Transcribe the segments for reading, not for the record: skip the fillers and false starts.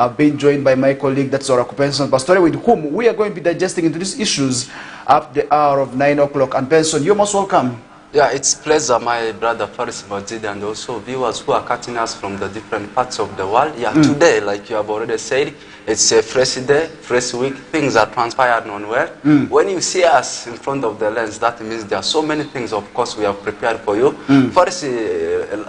I've been joined by my colleague, that's Oraku Benson Pastore, with whom we are going to be digesting into these issues up the hour of 9 o'clock. And Benson, you're most welcome. Yeah, it's a pleasure, my brother Faris Majid, and also viewers who are catching us from the different parts of the world. Yeah, today, like you have already said, it's a fresh day, fresh week. Things are transpired on well. When you see us in front of the lens, that means there are so many things, of course, we have prepared for you. Faris,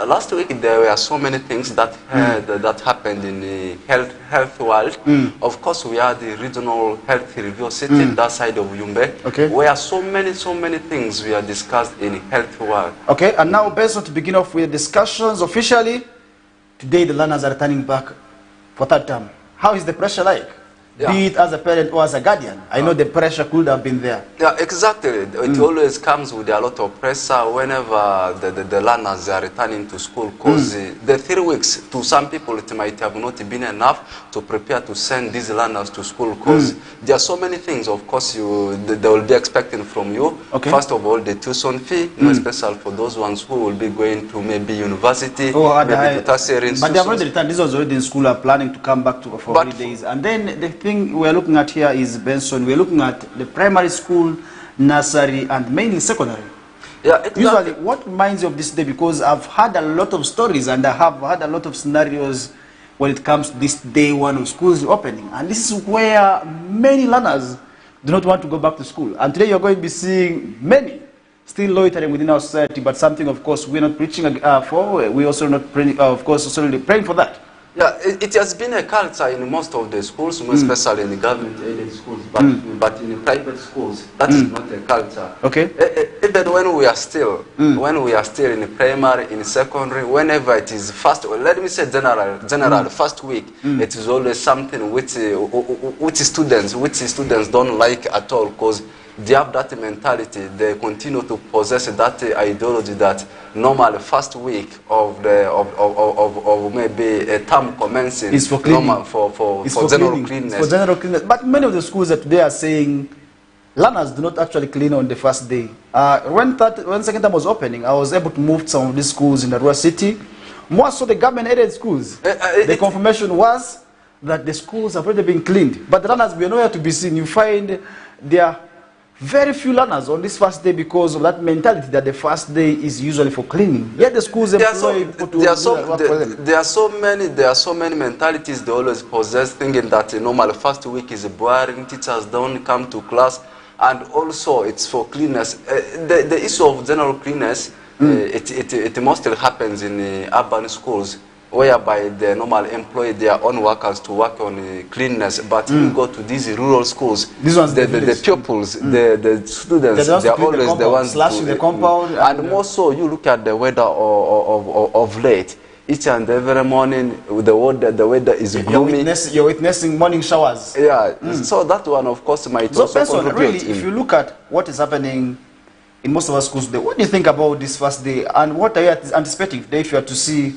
last week there were so many things that that happened in the health world. Of course, we are the regional health review sitting that side of Yumbe, where so many things we are discussed in health world. Okay, and now, Benson, to begin off with discussions officially, today the learners are returning back for third term. How is the pressure like? Yeah. Be it as a parent or as a guardian. I know the pressure could have been there. Yeah, exactly. It always comes with a lot of pressure whenever the learners are returning to school, because the 3 weeks, to some people, it might have not been enough to prepare to send these learners to school, because there are so many things, of course, they will be expecting from you. First of all, the tuition fee, especially for those ones who will be going to maybe university, maybe to tertiary institutions. But they have already returned. These ones already in school are planning to come back for holidays. And then the thing we're looking at here is, Benson, we're looking at the primary school, nursery, and mainly secondary. Yeah, exactly. Usually, what reminds you of this day? Because I've had a lot of stories and I have had a lot of scenarios when it comes to this day one of schools opening. And this is where many learners do not want to go back to school. And today you're going to be seeing many still loitering within our society, but something, of course, we're not preaching for. We're also not, of course, also praying for that. Yeah, it has been a culture in most of the schools, especially in the government-aided schools, but in the private schools, that is not a culture. Even when we are still, in the primary, in the secondary, whenever it is first, let me say general first week, it is always something which students don't like at all, because they have that mentality. They continue to possess that ideology that normal first week of maybe a term commencing is for cleaning, for general cleanliness. For general cleanliness. But many of the schools that today are saying learners do not actually clean on the first day. When second term was opening, I was able to move some of these schools in the rural city. More so the government-aided schools. The confirmation was that the schools have already been cleaned, but the learners were nowhere to be seen. You find there very few learners on this first day because of that mentality that the first day is usually for cleaning. Yet the schools employ people to work for them. There are so many mentalities they always possess, thinking that the normal first week is boring, teachers don't come to class, and also it's for cleanliness. The issue of general cleanliness, it mostly happens in urban schools, whereby they normally employ their own workers to work on cleanliness. But you go to these rural schools, these ones, the pupils, the students, they are always the ones slashing the compound. And more so, you look at the weather of late. Each and every morning, the weather is gloomy. You're witnessing morning showers. Yeah, so that one, of course, might also contribute. Really, if you look at what is happening in most of our schools today, what do you think about this first day? And what are you anticipating today if you are to see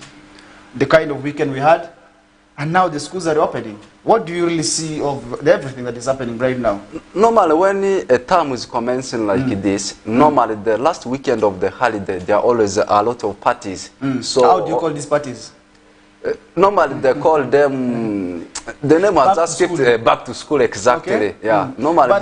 the kind of weekend we had, and now the schools are opening? What do you really see of everything that is happening right now? Normally, when a term is commencing like this, normally the last weekend of the holiday, there are always a lot of parties. So how do you call these parties? Normally, they call them, the name has just skipped back to school, exactly. Yeah. Normally,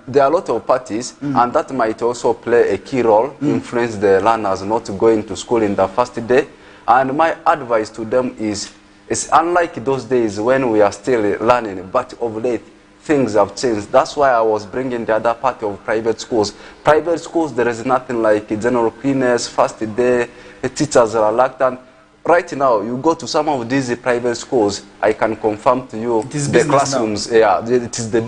there are a lot of parties, and that might also play a key role, influence the learners not going to school in the first day. And my advice to them is, it's unlike those days when we are still learning, but of late, things have changed. That's why I was bringing the other part of private schools. Private schools, there is nothing like general cleanliness, first day, the teachers are reluctant. Right now, you go to some of these private schools, I can confirm to you, the classrooms, it is the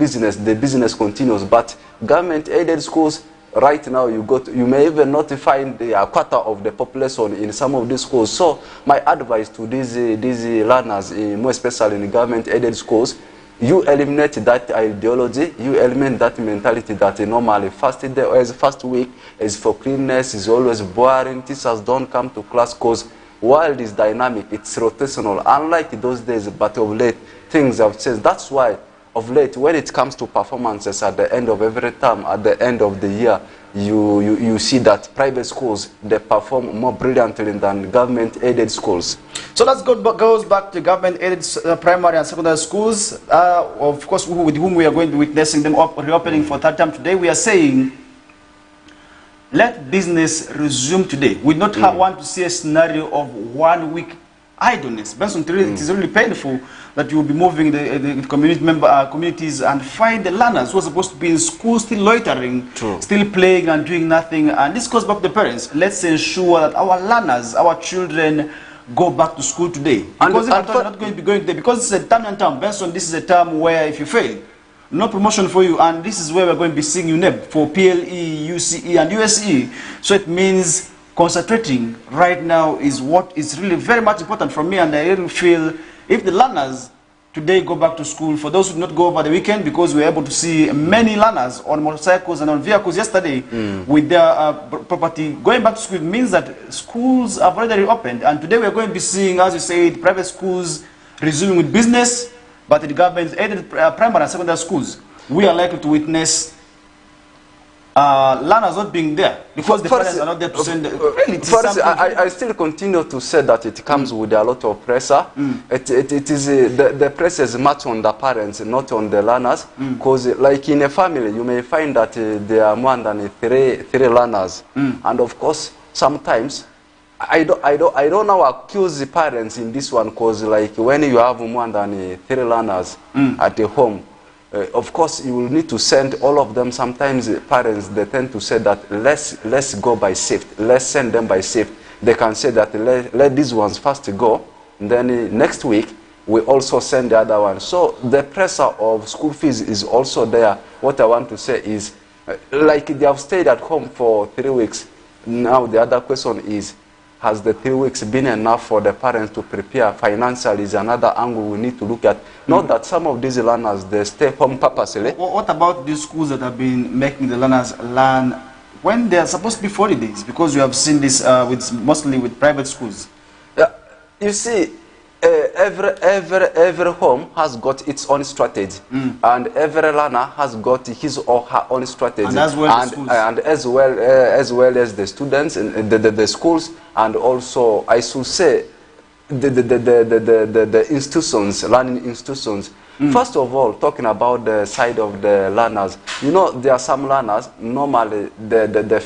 business continues. But government-aided schools, right now, you may even not find a quarter of the population in some of these schools. So my advice to these learners, more especially in government-aided schools, you eliminate that ideology, you eliminate that mentality that normally first day or first week is for cleanness, is always boring, teachers don't come to class, because world is dynamic, it's rotational, unlike those days, but of late, things have changed. That's why of late, when it comes to performances at the end of every term, at the end of the year, you see that private schools, they perform more brilliantly than government-aided schools. So that goes back to government-aided primary and secondary schools, of course, with whom we are going to be witnessing them reopening for third time today. We are saying, let business resume today. We do not want to see a scenario of 1 week idleness. Benson, it is really painful that you will be moving the communities and find the learners who are supposed to be in school still loitering, still playing and doing nothing. And this goes back to the parents. Let's ensure that our learners, our children, go back to school today. Because if they're not going to be going today, because it's a term and term. Benson, this is a term where if you fail, no promotion for you, and this is where we're going to be seeing you NEB for PLE, UCE, and USE. So it means concentrating right now is what is really very much important for me, and I really feel if the learners today go back to school, for those who did not go over the weekend, because we were able to see many learners on motorcycles and on vehicles yesterday with their property going back to school, it means that schools have already reopened, and today we are going to be seeing, as you said, private schools resuming with business, but the government-aided primary and secondary schools, we are likely to witness learners not being there because the parents are not there to send. First, I still continue to say that it comes with a lot of pressure. It is the pressure is much on the parents, not on the learners. Because like in a family, you may find that there are more than three learners, and of course sometimes. I don't now accuse the parents in this one, because like when you have more than 3 learners at the home, of course you will need to send all of them. Sometimes parents, they tend to say that let's go by shift, let's send them by shift. They can say that let these ones first go, and then next week we also send the other one. So the pressure of school fees is also there. What I want to say is, like they have stayed at home for 3 weeks. Now the other question is, has the 3 weeks been enough for the parents to prepare financially? Is another angle we need to look at. Not that some of these learners, they stay home purposely. What about these schools that have been making the learners learn when they are supposed to be 40 days? Because you have seen this mostly with private schools. Yeah, you see, every home has got its own strategy, and every learner has got his or her own strategy, and as well as the students and the schools, and also I should say the institutions, learning institutions. First of all, talking about the side of the learners, you know, there are some learners normally they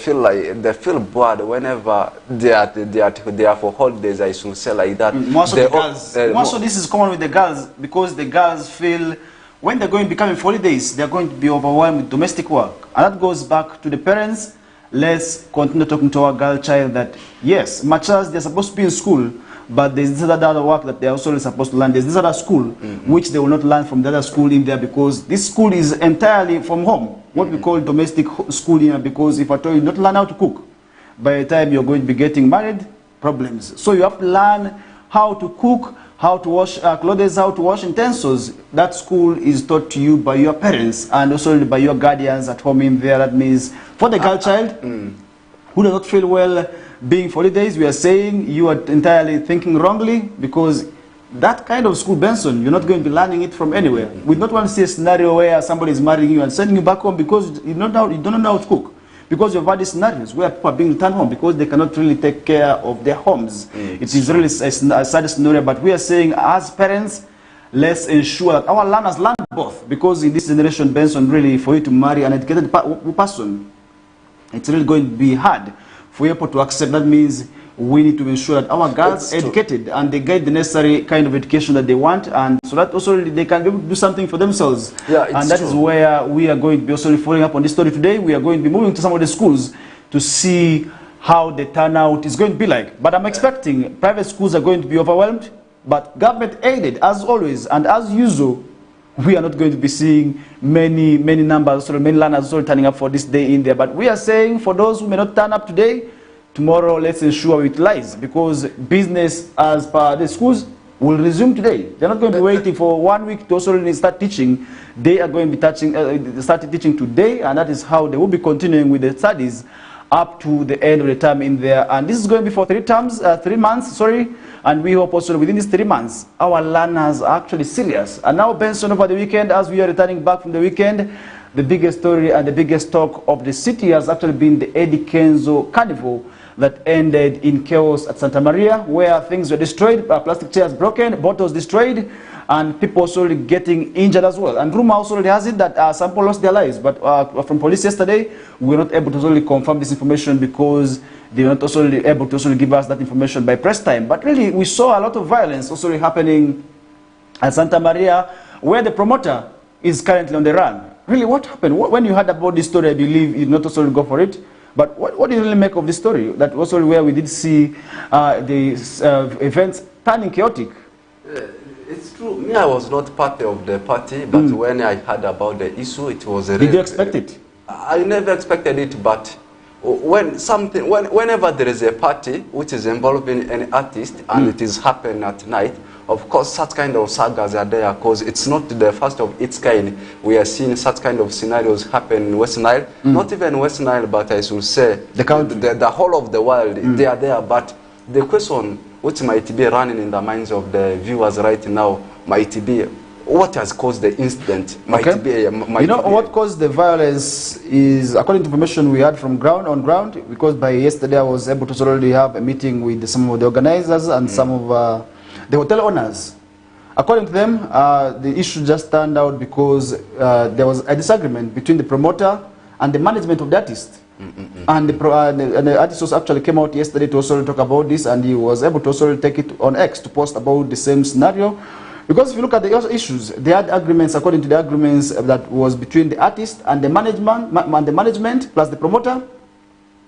feel bored whenever they are for holidays. I should say like that. Most of the girls. Also, this is common with the girls, because the girls feel when they're going to be coming for holidays, they're going to be overwhelmed with domestic work, and that goes back to the parents. Let's continue talking to our girl child that yes, much as they're supposed to be in school, but there's this other work that they're also supposed to learn. There's this other school which they will not learn from the other school in there, because this school is entirely from home, what we call domestic schooling, because if I told you not learn how to cook, by the time you're going to be getting married, problems. So you have to learn how to cook, how to wash clothes, how to wash utensils. That school is taught to you by your parents and also by your guardians at home in there. That means for the girl child who does not feel well being for holidays, we are saying you are entirely thinking wrongly, because that kind of school, Benson, you're not going to be learning it from anywhere. We don't want to see a scenario where somebody is marrying you and sending you back home because you don't know how to cook. Because you've had these scenarios where people are being returned home because they cannot really take care of their homes. It is really a sad scenario, but we are saying as parents, let's ensure that our learners learn both, because in this generation, Benson, really, for you to marry an educated person, it's really going to be hard for people to accept. That means we need to ensure that our girls are educated and they get the necessary kind of education that they want, and so that also they can be able to do something for themselves. And that is where we are going to be also following up on this story today. We are going to be moving to some of the schools to see how the turnout is going to be like. But I'm expecting private schools are going to be overwhelmed, but government aided, as always, and as usual, we are not going to be seeing many numbers, or many learners also turning up for this day in there. But we are saying for those who may not turn up today, tomorrow let's ensure we utilize, because business as per the schools will resume today. They're not going to be waiting for 1 week to also start teaching. They are going to be starting teaching today, and that is how they will be continuing with the studies up to the end of the term in there. And this is going to be for 3 months, sorry. And we hope also within these 3 months, our learners are actually serious. And now, Benson, over the weekend, as we are returning back from the weekend, the biggest story and the biggest talk of the city has actually been the Eddie Kenzo Carnival that ended in chaos at Santa Maria, where things were destroyed, plastic chairs broken, bottles destroyed, and people also getting injured as well. And rumor also has it that some people lost their lives. But from police yesterday, we were not able to really confirm this information because they were not also able to also give us that information by press time. But really, we saw a lot of violence also happening at Santa Maria, where the promoter is currently on the run. Really, what happened? When you heard about this story, I believe you did not also go for it. But what do you really make of this story? That also where we did see the events turning chaotic. It's true. Me, I was not part of the party, but when I heard about the issue, it was a Did you expect it? I never expected it, but whenever there is a party which is involving an artist and it is happening at night, of course, such kind of sagas are there because it's not the first of its kind. We are seeing such kind of scenarios happen in West Nile. Not even West Nile, but I should say the whole of the world, they are there. But the question which might be running in the minds of the viewers right now might be, what has caused the incident? What caused the violence is, according to information we had from on ground, because by yesterday I was able to already have a meeting with some of the organizers and some of the hotel owners. According to them, the issue just turned out because there was a disagreement between the promoter and the management of the artist. And the artist also actually came out yesterday to also talk about this, and he was able to also take it on X to post about the same scenario. Because if you look at the issues, they had agreements, according to the agreements that was between the artist and the management plus the promoter,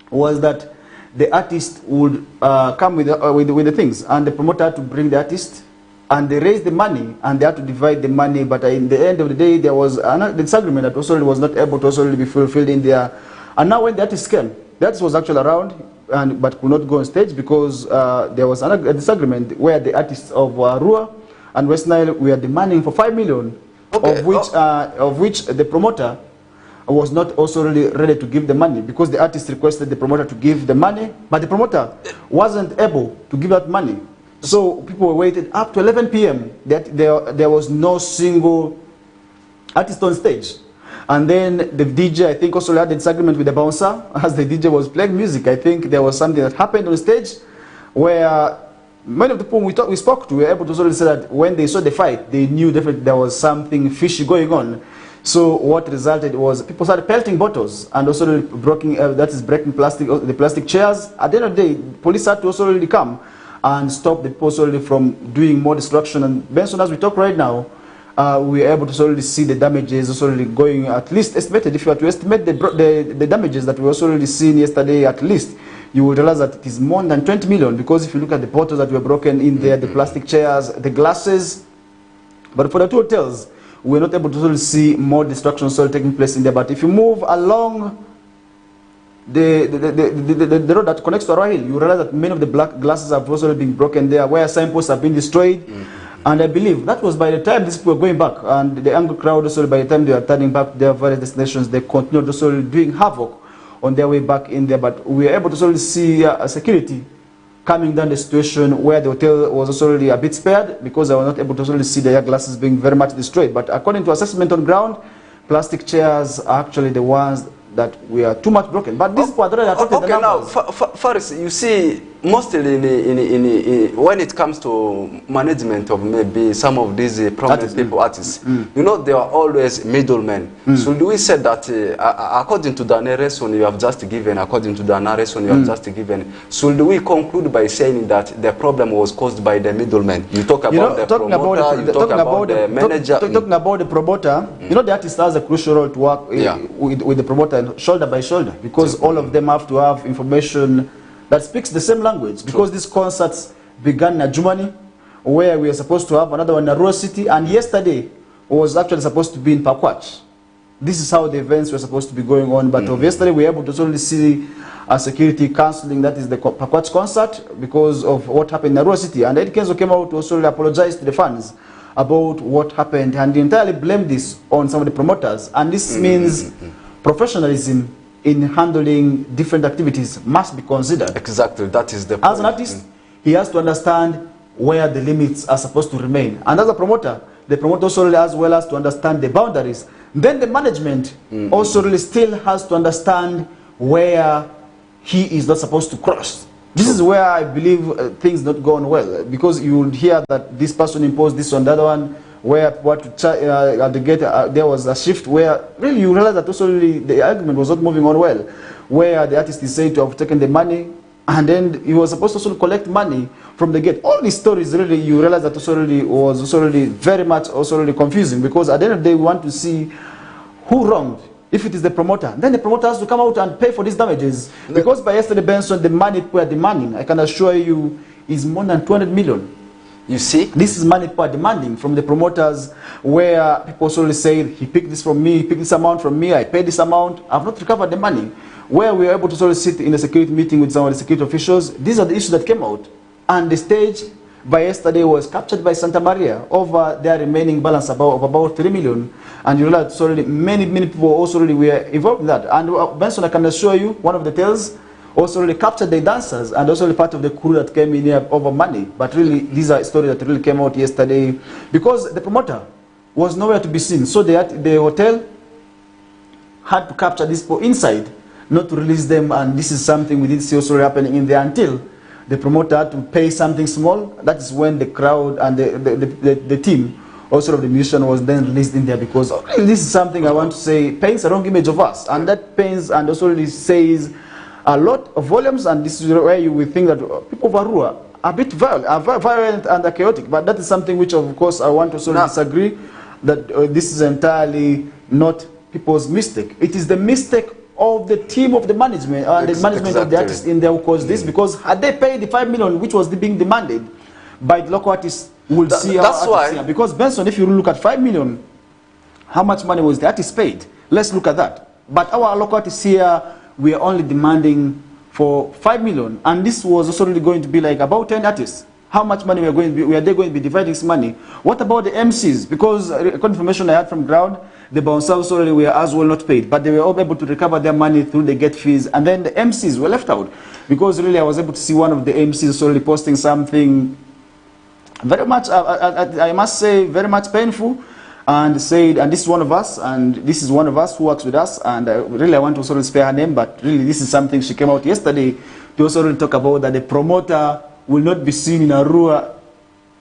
was that the artist would come with the things, and the promoter had to bring the artist, and they raised the money, and they had to divide the money. But in the end of the day, there was the disagreement that also was not able to also be fulfilled in there. And now when the artist came, the artist was actually around, but could not go on stage because there was a disagreement where the artists of Rua and West Nile were demanding for 5 million, of which the promoter was not also really ready to give the money, because the artist requested the promoter to give the money, but the promoter wasn't able to give that money. So people were waiting up to 11 p.m. that there was no single artist on stage. And then the DJ, I think, also had a disagreement with the bouncer as the DJ was playing music. I think there was something that happened on stage where many of the people we spoke to were able to sort of say that when they saw the fight, they knew definitely there was something fishy going on. So what resulted was people started pelting bottles and also breaking the plastic chairs. At the end of the day, police had to also really come and stop the people from doing more destruction. And Benson, as we talk right now, we are able to already see the damages also really going, at least estimated. If you were to estimate the damages that we also already seen yesterday, at least, you will realize that it is more than 20 million, because if you look at the bottles that were broken in there, the plastic chairs, the glasses. But for the two hotels, we're not able to see more destruction taking place in there. But if you move along the road that connects to Arrow Hill, you realize that many of the black glasses have also been broken there, where signposts have been destroyed. And I believe that was by the time these people were going back, and the angry crowd also, by the time they were turning back to their various destinations, they continued also doing havoc on their way back in there. But we were able to see security coming down the situation, where the hotel was also really a bit spared, because they were not able to really see their glasses being very much destroyed. But according to assessment on ground, plastic chairs are actually the ones that were too much broken. But these people are affected. Okay, now, first, you see, mostly when it comes to management of maybe some of these prominent people, artists, you know, they are always middlemen. So do we say that according to the narration you have just given, should we conclude by saying that the problem was caused by the middlemen? You talk about the promoter, you talk about the manager. Talking about the promoter, you know, the artist has a crucial role to work with the promoter shoulder by shoulder, because all of them have to have information that speaks the same language. Because these concerts began in Germany, where we are supposed to have another one in Arua City, and yesterday was actually supposed to be in Pakwach. This is how the events were supposed to be going on, but yesterday we were able to only see security cancelling, that is the Pakwach concert, because of what happened in Arua City. And Eddie Kenzo came out to also apologize to the fans about what happened, and he entirely blamed this on some of the promoters. And this means professionalism in handling different activities must be considered. Exactly, that is the point. As an artist, he has to understand where the limits are supposed to remain. And as a promoter, the promoter also really as well has to understand the boundaries. Then the management also really still has to understand where he is not supposed to cross. This is where I believe things not going well, because you will hear that this person imposed this on the other one, where at the gate there was a shift where really you realize that also really the argument was not moving on well, where the artist is said to have taken the money and then he was supposed to also collect money from the gate. All these stories really you realize that also really was also really very much also really confusing, because at the end of the day we want to see who wronged. If it is the promoter, then the promoter has to come out and pay for these damages. Because by yesterday, Benson, the money we are demanding, I can assure you, is more than 200 million. You see? This is money we are demanding from the promoters, where people also say, he picked this from me, he picked this amount from me, I paid this amount, I've not recovered the money. Where we were able to sort of sit in a security meeting with some of the security officials, these are the issues that came out. And the stage by yesterday was captured by Santa Maria over their remaining balance of about 3 million. And you realize so really many people also really were involved in that. And Benson, I can assure you, one of the tales also really captured the dancers and also really part of the crew that came in here over money. But really, these are stories that really came out yesterday, because the promoter was nowhere to be seen. So the hotel had to capture these people inside, not to release them. And this is something we did see also happening in there until the promoter had to pay something small. That is when the crowd and the team, also of the musician, was then released in there, because this is something I want to say paints a wrong image of us, and that paints and also really says a lot of volumes. And this is where you will think that people of Arua are a bit violent and chaotic, but that is something which of course I want to sort of disagree, that this is entirely not people's mistake. It is the mistake of the team of the management and the management of the artists in there who caused this, because had they paid the 5 million which was being demanded by the local artists, we'll see our artists here. Because Benson, if you look at 5 million, how much money was the artist paid? Let's look at that. But our local artists here, we are only demanding for 5 million, and this was also really going to be like about 10 artists. How much money we are they going to be dividing this money? What about the MCs? Because according to information I had from ground, the bouncers already were as well not paid, but they were all able to recover their money through the gate fees, and then the MCs were left out. Because really I was able to see one of the MCs already posting something very much, I must say, very much painful, and said, and this is one of us, and this is one of us who works with us, and really I want to sort of spare her name, but really this is something she came out yesterday to also really talk about, that the promoter will not be seen in Arua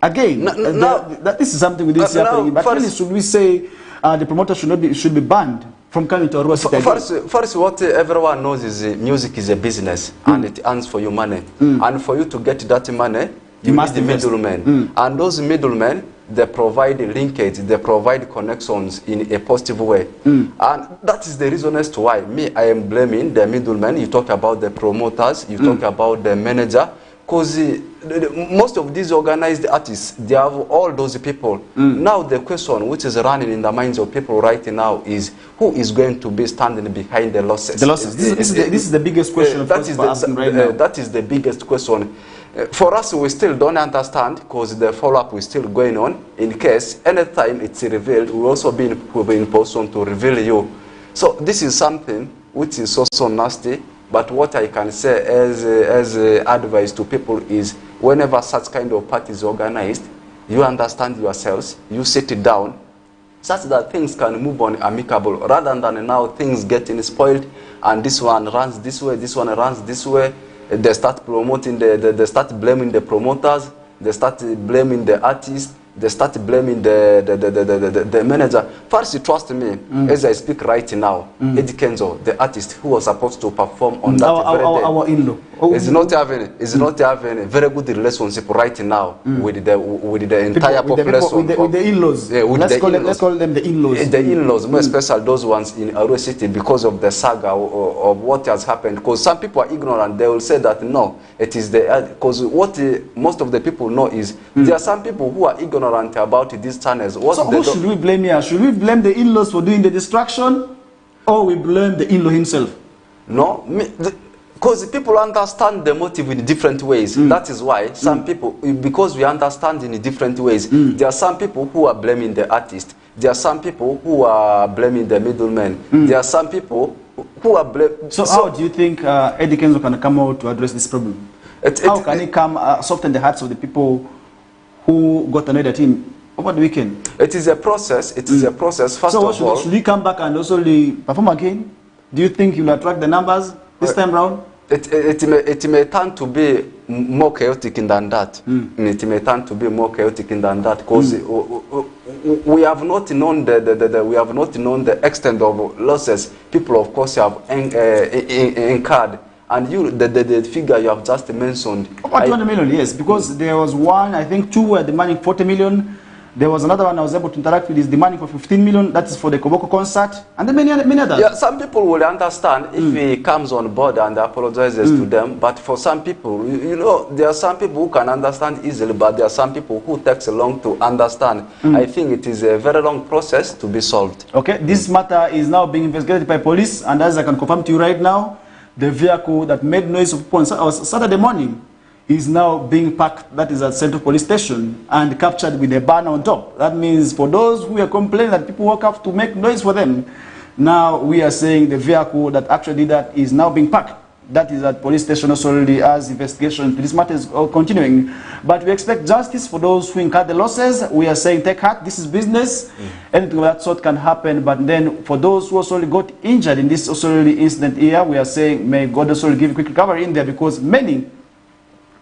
again. That this is something we didn't see happening. But really, should we say the promoter should be banned from coming to Arua City again? First, what everyone knows is music is a business, and it earns for you money. And for you to get that money, you must need the middlemen. And those middlemen, they provide linkage, they provide connections in a positive way. And that is the reason as to why I am blaming the middlemen. You talk about the promoters, you talk about the manager. Because most of these organized artists, they have all those people. Now the question which is running in the minds of people right now is, who is going to be standing behind the losses? The losses. This is the biggest question that is the biggest question. For us, we still don't understand, because the follow-up is still going on. In case anytime it's revealed, we'll also be in position to reveal you. So this is something which is also nasty. But what I can say as advice to people is, whenever such kind of party is organized, you understand yourselves, you sit it down, such that things can move on amicable, rather than now things getting spoiled, and this one runs this way, this one runs this way. They start promoting, they start blaming the promoters, they start blaming the artists, they start blaming the manager. First, trust me, as I speak right now, Eddie Kenzo, the artist who was supposed to perform on that very day, our in-law, is not having a very good relationship right now with the entire population. With the in-laws. Yeah, let's call them the in-laws. The in-laws, more especially those ones in Arua City, because of the saga of what has happened. Because some people are ignorant, they will say that no, it is the, because what most of the people know is there are some people who are ignorant about these channels. So who should we blame here? Should we blame the in-laws for doing the distraction, or we blame the in-law himself? No, because people understand the motive in different ways. That is why some people, because we understand in different ways, there are some people who are blaming the artist, there are some people who are blaming the middlemen. There are some people who are blaming. So how do you think Eddie Kenzo can come out to address this problem? How can he come soften the hearts of the people who got annoyed at him over the weekend? It is a process. It is a process. First of all, should he come back and also perform again? Do you think he will attract the numbers this time round? It may turn to be more chaotic than that. It may turn to be more chaotic than that because we have not known the extent of losses people, of course, have incurred. And the figure you have just mentioned. About 20 million, yes, because there was one, I think two were demanding 40 million. There was another one I was able to interact with, is demanding for 15 million. That is for the Koboko concert. And then many others. Yeah, some people will understand if he comes on board and apologizes to them. But for some people, you know, there are some people who can understand easily, but there are some people who takes long to understand. I think it is a very long process to be solved. Okay, this matter is now being investigated by police, and as I can confirm to you right now, the vehicle that made noise on Saturday morning is now being parked, that is at Central Police Station, and captured with a banner on top. That means for those who are complaining that people walk up to make noise for them, now we are saying the vehicle that actually did that is now being parked. That is at police station also already, as investigation to this matter is continuing. But we expect justice for those who incurred the losses. We are saying take heart, this is business. Anything of that sort can happen. But then for those who also got injured in this also incident here, we are saying may God also give quick recovery in there, because many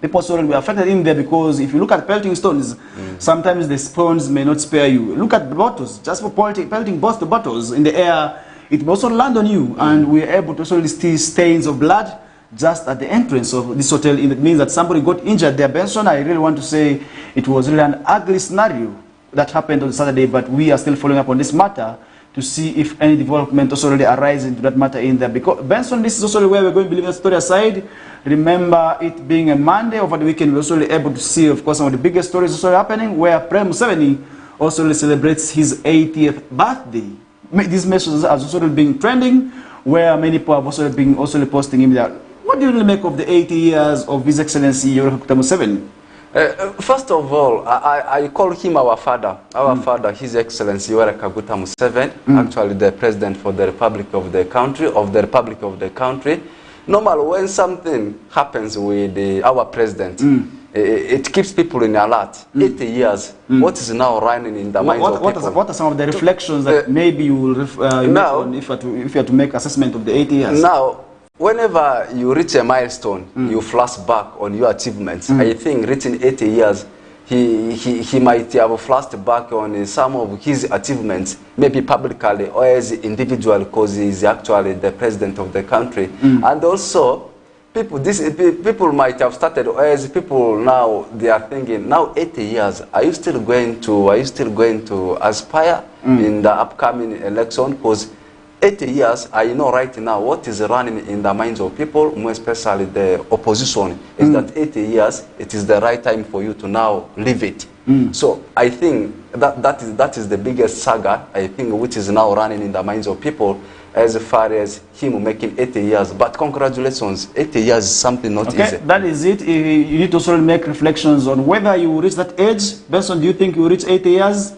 people also were affected in there, because if you look at pelting stones, sometimes the stones may not spare you. Look at the bottles, just for pelting both the bottles in the air, it will also land on you, and we are able to also see stains of blood just at the entrance of this hotel. It means that somebody got injured there. Benson, I really want to say it was really an ugly scenario that happened on Saturday, but we are still following up on this matter to see if any development also already arises into that matter in there. Because Benson, this is also where we're going to believe the story aside. Remember, it being a Monday over the weekend, we're also able to see, of course, some of the biggest stories also happening, where Prem Museveni also celebrates his 80th birthday. These messages are also being trending, where many people have also been posting him there. What do you really make of the 80 years of His Excellency Yoweri Kaguta Museveni? First of all, I call him our father. Our father, His Excellency Yoweri Kaguta Museveni, actually the president for the Republic of the country, Normally, when something happens with our president, it keeps people in alert. 80 years, what is now running in the minds of people? What are some of the reflections that maybe you will if you are to make assessment of the 80 years? Now, whenever you reach a milestone, you flash back on your achievements. I think reaching 80 years, he might have flashed back on some of his achievements, maybe publicly or as individual, because he is actually the president of the country. And also, people might have started, or as people now, they are thinking, now 80 years, are you still going to aspire in the upcoming election? Because 80 years, I know right now what is running in the minds of people, more especially the opposition, is that 80 years, it is the right time for you to now leave it. So I think that is the biggest saga, I think, which is now running in the minds of people as far as him making 80 years. But congratulations, 80 years is something not easy. That is it. You need to also make reflections on whether you will reach that age. Benson, do you think you will reach 80 years?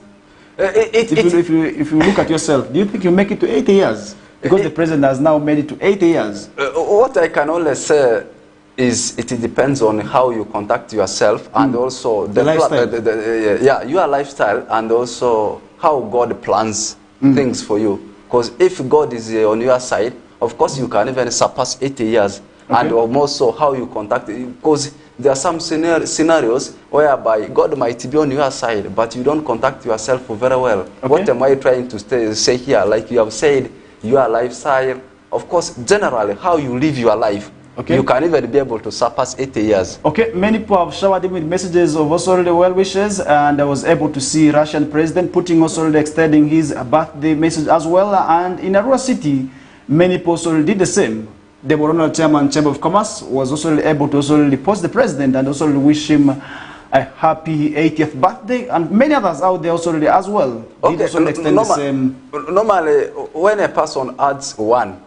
If you look at yourself, do you think you make it to 80 years? Because the president has now made it to 80 years. What I can only say is it depends on how you conduct yourself and also the lifestyle. Your lifestyle, and also how God plans things for you. Because if God is on your side, of course you can even surpass 80 years. And also how you conduct it. Because there are some scenarios whereby God might be on your side, but you don't conduct yourself very well. What am I trying to say here? Like you have said, your lifestyle, of course, generally, how you live your life. You can even be able to surpass 80 years. Many people have showered him with messages of also the well wishes, and I was able to see Russian president putting also extending his birthday message as well. And in Arua City, many people also did the same. The Borono chairman, Chamber of Commerce, was also able to also post the president and also wish him a happy 80th birthday, and many others out there also as well. Normally, when a person adds one,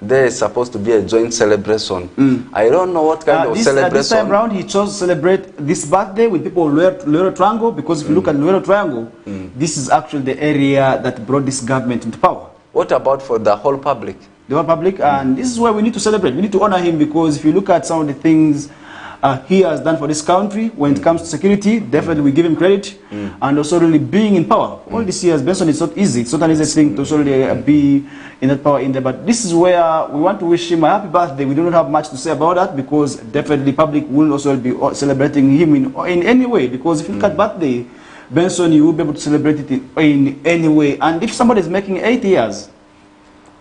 there is supposed to be a joint celebration. I don't know what kind of celebration. This time around, he chose to celebrate this birthday with people of Luero Triangle, because if you look at Luero Triangle, this is actually the area that brought this government into power. What about for the whole public? The whole public, and this is why we need to celebrate. We need to honor him, because if you look at some of the things he has done for this country when it comes to security, definitely we give him credit, and also really being in power. All this years, Benson, it's not easy. It's not an easy thing to also really be in that power in there. But this is where we want to wish him a happy birthday. We do not have much to say about that, because definitely the public will also be celebrating him in any way. Because if you look at birthday, Benson, you will be able to celebrate it in any way. And if somebody is making 80 years,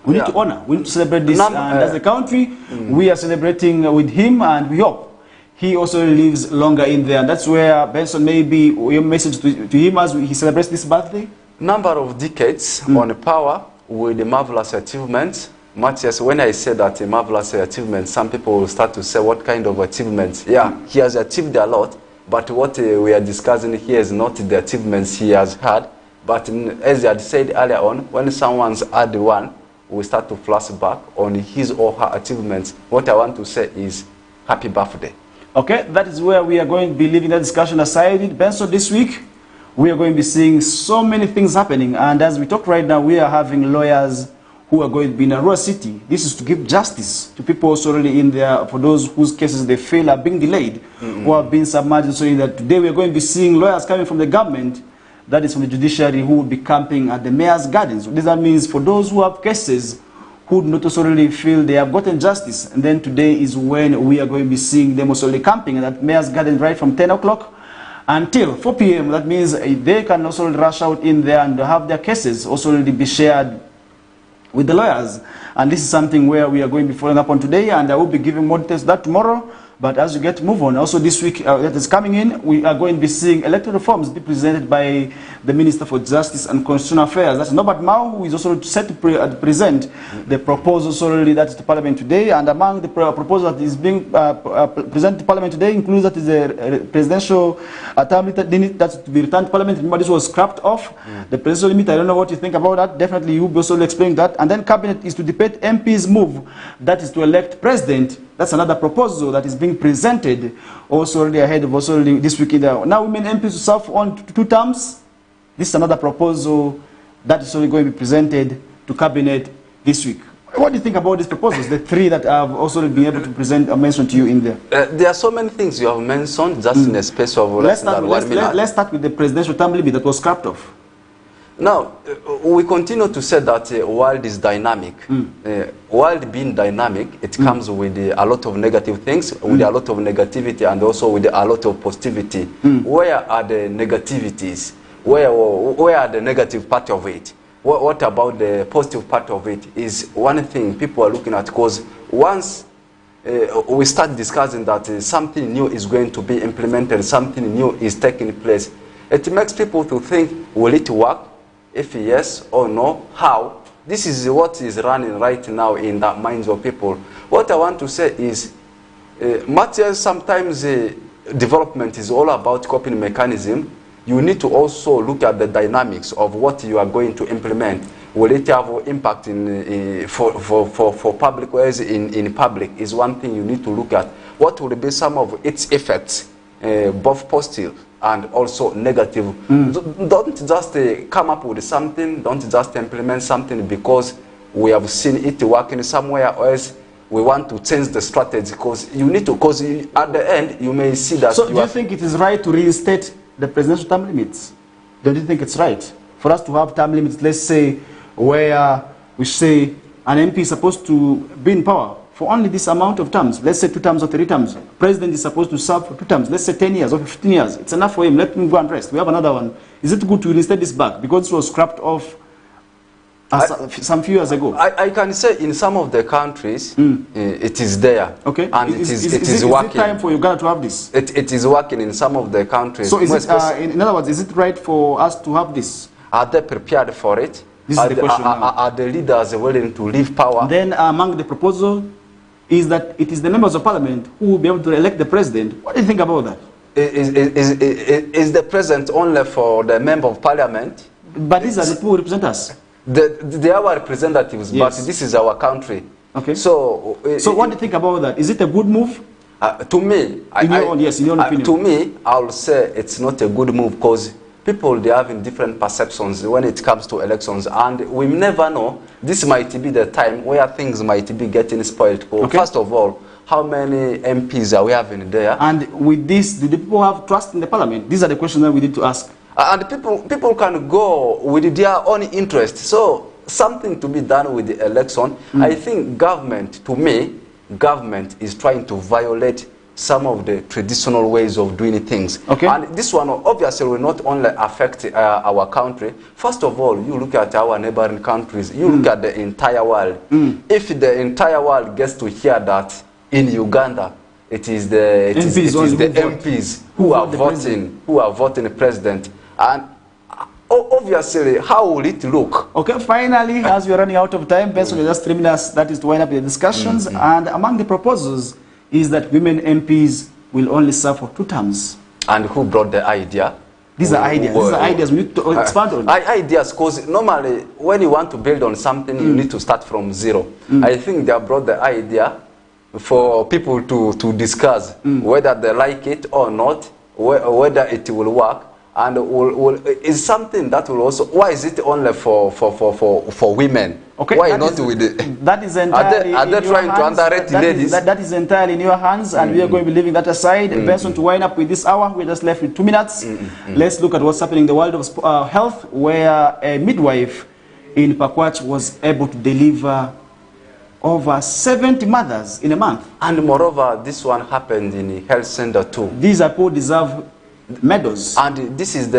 we need to honor, we need to celebrate this. And as a country, we are celebrating with him, and we hope he also lives longer in there. And that's where, Benson, maybe your message to him as he celebrates this birthday? Number of decades on power with the marvelous achievements. Much as when I say that a marvelous achievement, some people will start to say, what kind of achievements? Yeah, he has achieved a lot, but what we are discussing here is not the achievements he has had. But as I had said earlier on, when someone's had one, we start to flash back on his or her achievements. What I want to say is, happy birthday. Okay, that is where we are going to be leaving that discussion aside. Benson, this week, we are going to be seeing so many things happening. And as we talk right now, we are having lawyers who are going to be in Arua City. This is to give justice to people also already in there, for those whose cases they feel are being delayed, or have been submerged. So in that today we are going to be seeing lawyers coming from the government, that is from the judiciary, who will be camping at the mayor's gardens. This that means for those who have cases who do not necessarily feel they have gotten justice. And then today is when we are going to be seeing them also camping at mayor's garden right from 10 o'clock until 4 p.m. That means they can also rush out in there and have their cases also be shared with the lawyers. And this is something where we are going to be following up on today, and I will be giving more details that tomorrow. But as you get to move on, also this week that is coming in, we are going to be seeing electoral reforms be presented by the Minister for Justice and Constitutional Affairs. That's Norbert Mao, who is also set to present the proposals already that is to Parliament today. And among the proposals that is being presented to Parliament today includes that is a presidential term limit that's to be returned to Parliament. Remember, this was scrapped off. The presidential limit, I don't know what you think about that. Definitely you will be also explaining that. And then Cabinet is to debate MP's move, that is to elect President. That's another proposal that is being presented also already ahead of also this week. Now women MPs to serve on 2 terms. This is another proposal that is only going to be presented to Cabinet this week. What do you think about these proposals, the 3 that I've also been able to present or mention to you in there? There are so many things you have mentioned just in a space of less than 1 minute. Let's start with the presidential term limit that was scrapped off. Now, we continue to say that world is dynamic. World being dynamic, it comes with a lot of negative things, with a lot of negativity, and also with a lot of positivity. Where are the negativities? Where are the negative part of it? What about the positive part of it is one thing people are looking at, because once we start discussing that something new is going to be implemented, something new is taking place, it makes people to think, will it work? If yes or no, how? This is what is running right now in the minds of people. What I want to say is, much as sometimes development is all about coping mechanism, you need to also look at the dynamics of what you are going to implement. Will it have an impact for public, whereas in public is one thing you need to look at. What will be some of its effects, both positive and also negative. Don't just come up with something, don't just implement something because we have seen it working somewhere, or else we want to change the strategy, because you need to, because at the end you may see that. So do you think it is right to reinstate the presidential term limits? Don't you think it's right for us to have term limits, let's say, where we say an MP is supposed to be in power for only this amount of terms, let's say 2 terms or 3 terms. President is supposed to serve for 2 terms, let's say 10 years or 15 years. It's enough for him, let him go and rest. We have another one. Is it good to reinstate this back? Because it was scrapped off some few years ago. I can say in some of the countries, it is there. Okay. And it is working. Is it time for Uganda to have this? It is working in some of the countries. So is it, in other words, is it right for us to have this? Are they prepared for it? This is the question now. Are the leaders willing to leave power? Then among the proposal is that it is the members of parliament who will be able to elect the president. What do you think about that? Is the president only for the member of parliament? But these are the people who represent us. They are our representatives, yes. But this is our country. Okay. So, what do you think about that? Is it a good move? To me, in your opinion. To me, I'll say it's not a good move because people, they have different perceptions when it comes to elections, and we never know. This might be the time where things might be getting spoiled. Okay. First of all, how many MPs are we having there? And with this, do the people have trust in the parliament? These are the questions that we need to ask. And people can go with their own interest. So something to be done with the election. I think government, to me, government is trying to violate some of the traditional ways of doing things. Okay. And this one obviously will not only affect our country. First of all, you look at our neighboring countries, you look at the entire world. If the entire world gets to hear that in Uganda, it is the MPs who are voting the president. And obviously, how will it look? Okay, finally, as we are running out of time, basically just 3 minutes, that is to wind up the discussions. And among the proposals is that women MPs will only serve for 2 terms. And who brought the idea? These are ideas. These are ideas we need to expand on. Ideas, because normally when you want to build on something, you need to start from zero. I think they have brought the idea for people to discuss whether they like it or not, whether it will work. And is something that will also, why is it only for women? Okay, why not with the, that is entirely are they trying to underrate ladies? That is entirely in your hands, and we are going to be leaving that aside. Benson, to wind up with this hour, we're just left with 2 minutes. Let's look at what's happening in the world of health, where a midwife in Pakwach was able to deliver over 70 mothers in a month. And moreover, this one happened in the health center too. These are people who deserve medals. And this is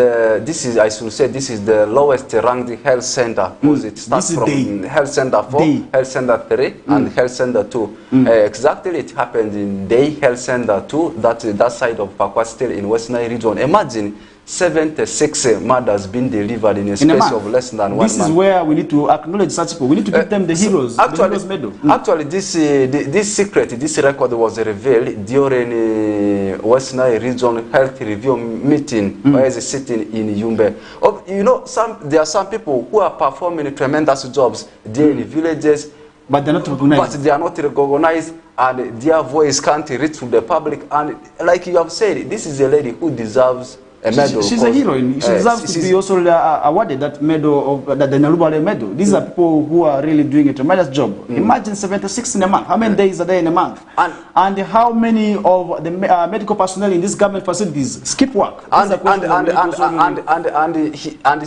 I should say, this is the lowest ranked health center, because it starts from health center 4, health center 3, and health center 2. Exactly, it happened in Day Health Center 2, that side of Pakwach, still in West Nile region. Imagine 76 mothers being delivered in a space of less than 1 month. This is where we need to acknowledge such people. We need to give them the heroes, the heroes medal. Actually, this secret, this record was revealed during West Nile region health review meeting, where is sitting in Yumbe. You know, there are some people who are performing tremendous jobs there in villages, but they're not recognized. But they are not recognized, and their voice can't reach to the public. And like you have said, this is a lady who deserves a medal. She's a heroine. She deserves to be also awarded that medal, of the Nalubale medal. These are people who are really doing a tremendous job. Imagine 76 in a month. How many days are there in a month? And how many of the medical personnel in these government facilities skip work? And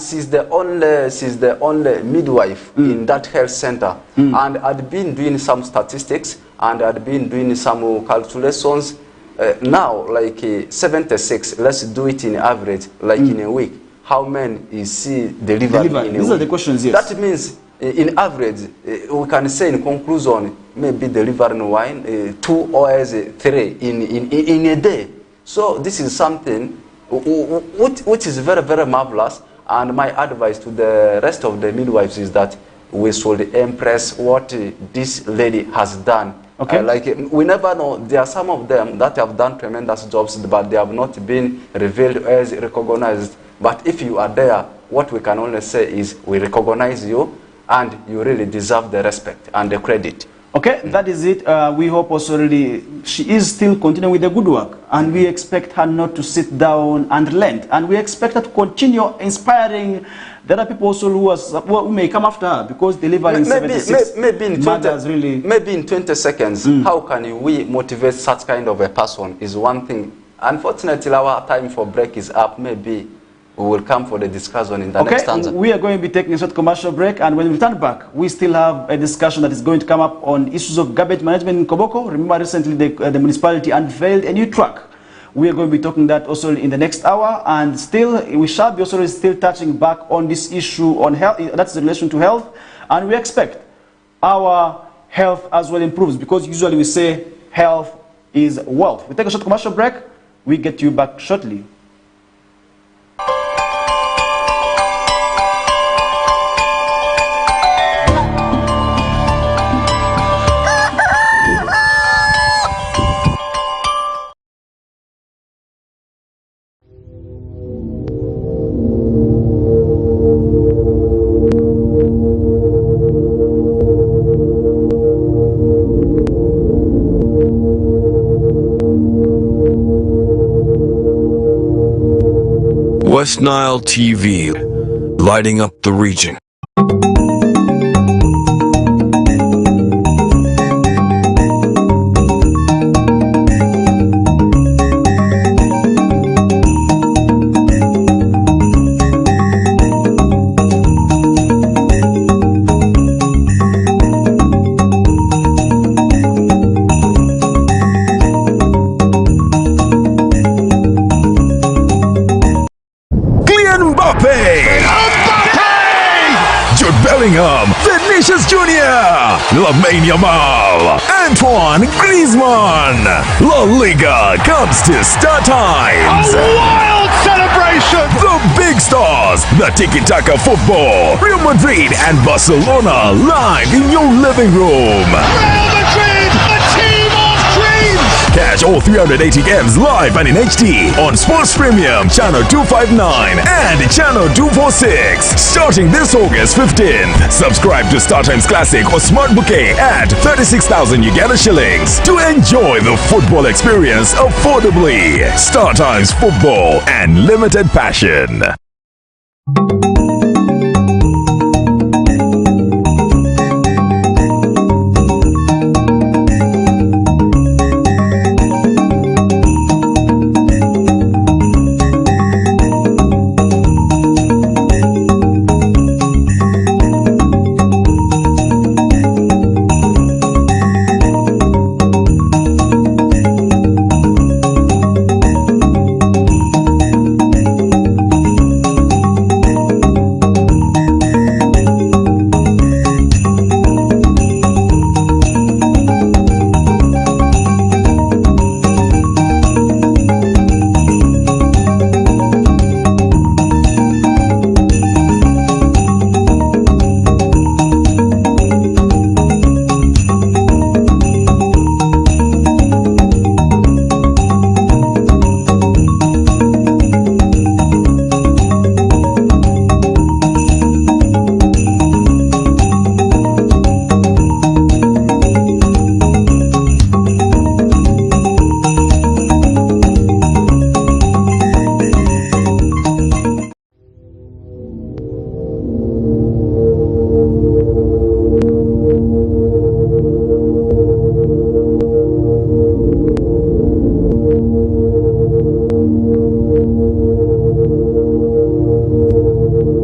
she's the only midwife in that health center. And I'd been doing some statistics, and I'd been doing some calculations. Now, like 76, let's do it in average, like in a week. How many is she delivering in a week? These are the questions, yes. That means, in average, we can say in conclusion, maybe delivering 2 or 3 in a day. So this is something which is very, very marvelous. And my advice to the rest of the midwives is that we should impress what this lady has done. Okay. Like, we never know. There are some of them that have done tremendous jobs, but they have not been revealed as recognized. But if you are there, what we can only say is we recognize you, and you really deserve the respect and the credit. Okay, that is it. We hope also really she is still continuing with the good work, and we expect her not to sit down and relent, and we expect her to continue inspiring the other people also who may come after her, because delivering 76 mothers really... Maybe in 20 seconds, how can we motivate such kind of a person is one thing. Unfortunately, our time for break is up. Maybe we will come for the discussion in the next stanza. We are going to be taking a short commercial break, and when we return back, we still have a discussion that is going to come up on issues of garbage management in Koboko. Remember, recently the municipality unveiled a new truck. We are going to be talking that also in the next hour, and still we shall be also still touching back on this issue on health. That's in relation to health, and we expect our health as well improves, because usually we say health is wealth. We take a short commercial break. We get you back shortly. West Nile TV, lighting up the region. Bellingham, Vinicius Jr., Lamine Yamal, Antoine Griezmann. La Liga comes to Star Times. A wild celebration! The big stars, the tiki-taka football, Real Madrid and Barcelona live in your living room. Real Madrid, a team of dreams! Catch all 380 games live and in HD on Sports Premium Channel 259 and Channel 246 starting this August 15th. Subscribe to Star Times Classic or Smart Bouquet at 36,000 Uganda shillings to enjoy the football experience affordably. Star Times Football and Limited Passion.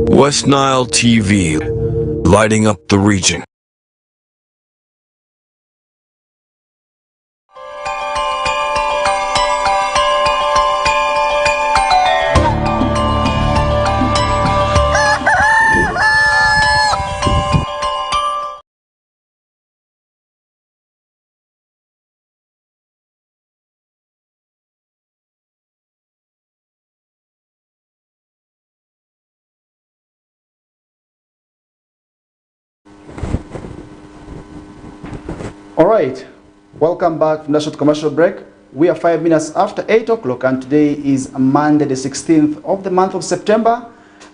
West Nile TV, lighting up the region. All right, welcome back from the short commercial break. We are 5 minutes after 8 o'clock and today is Monday the 16th of the month of September.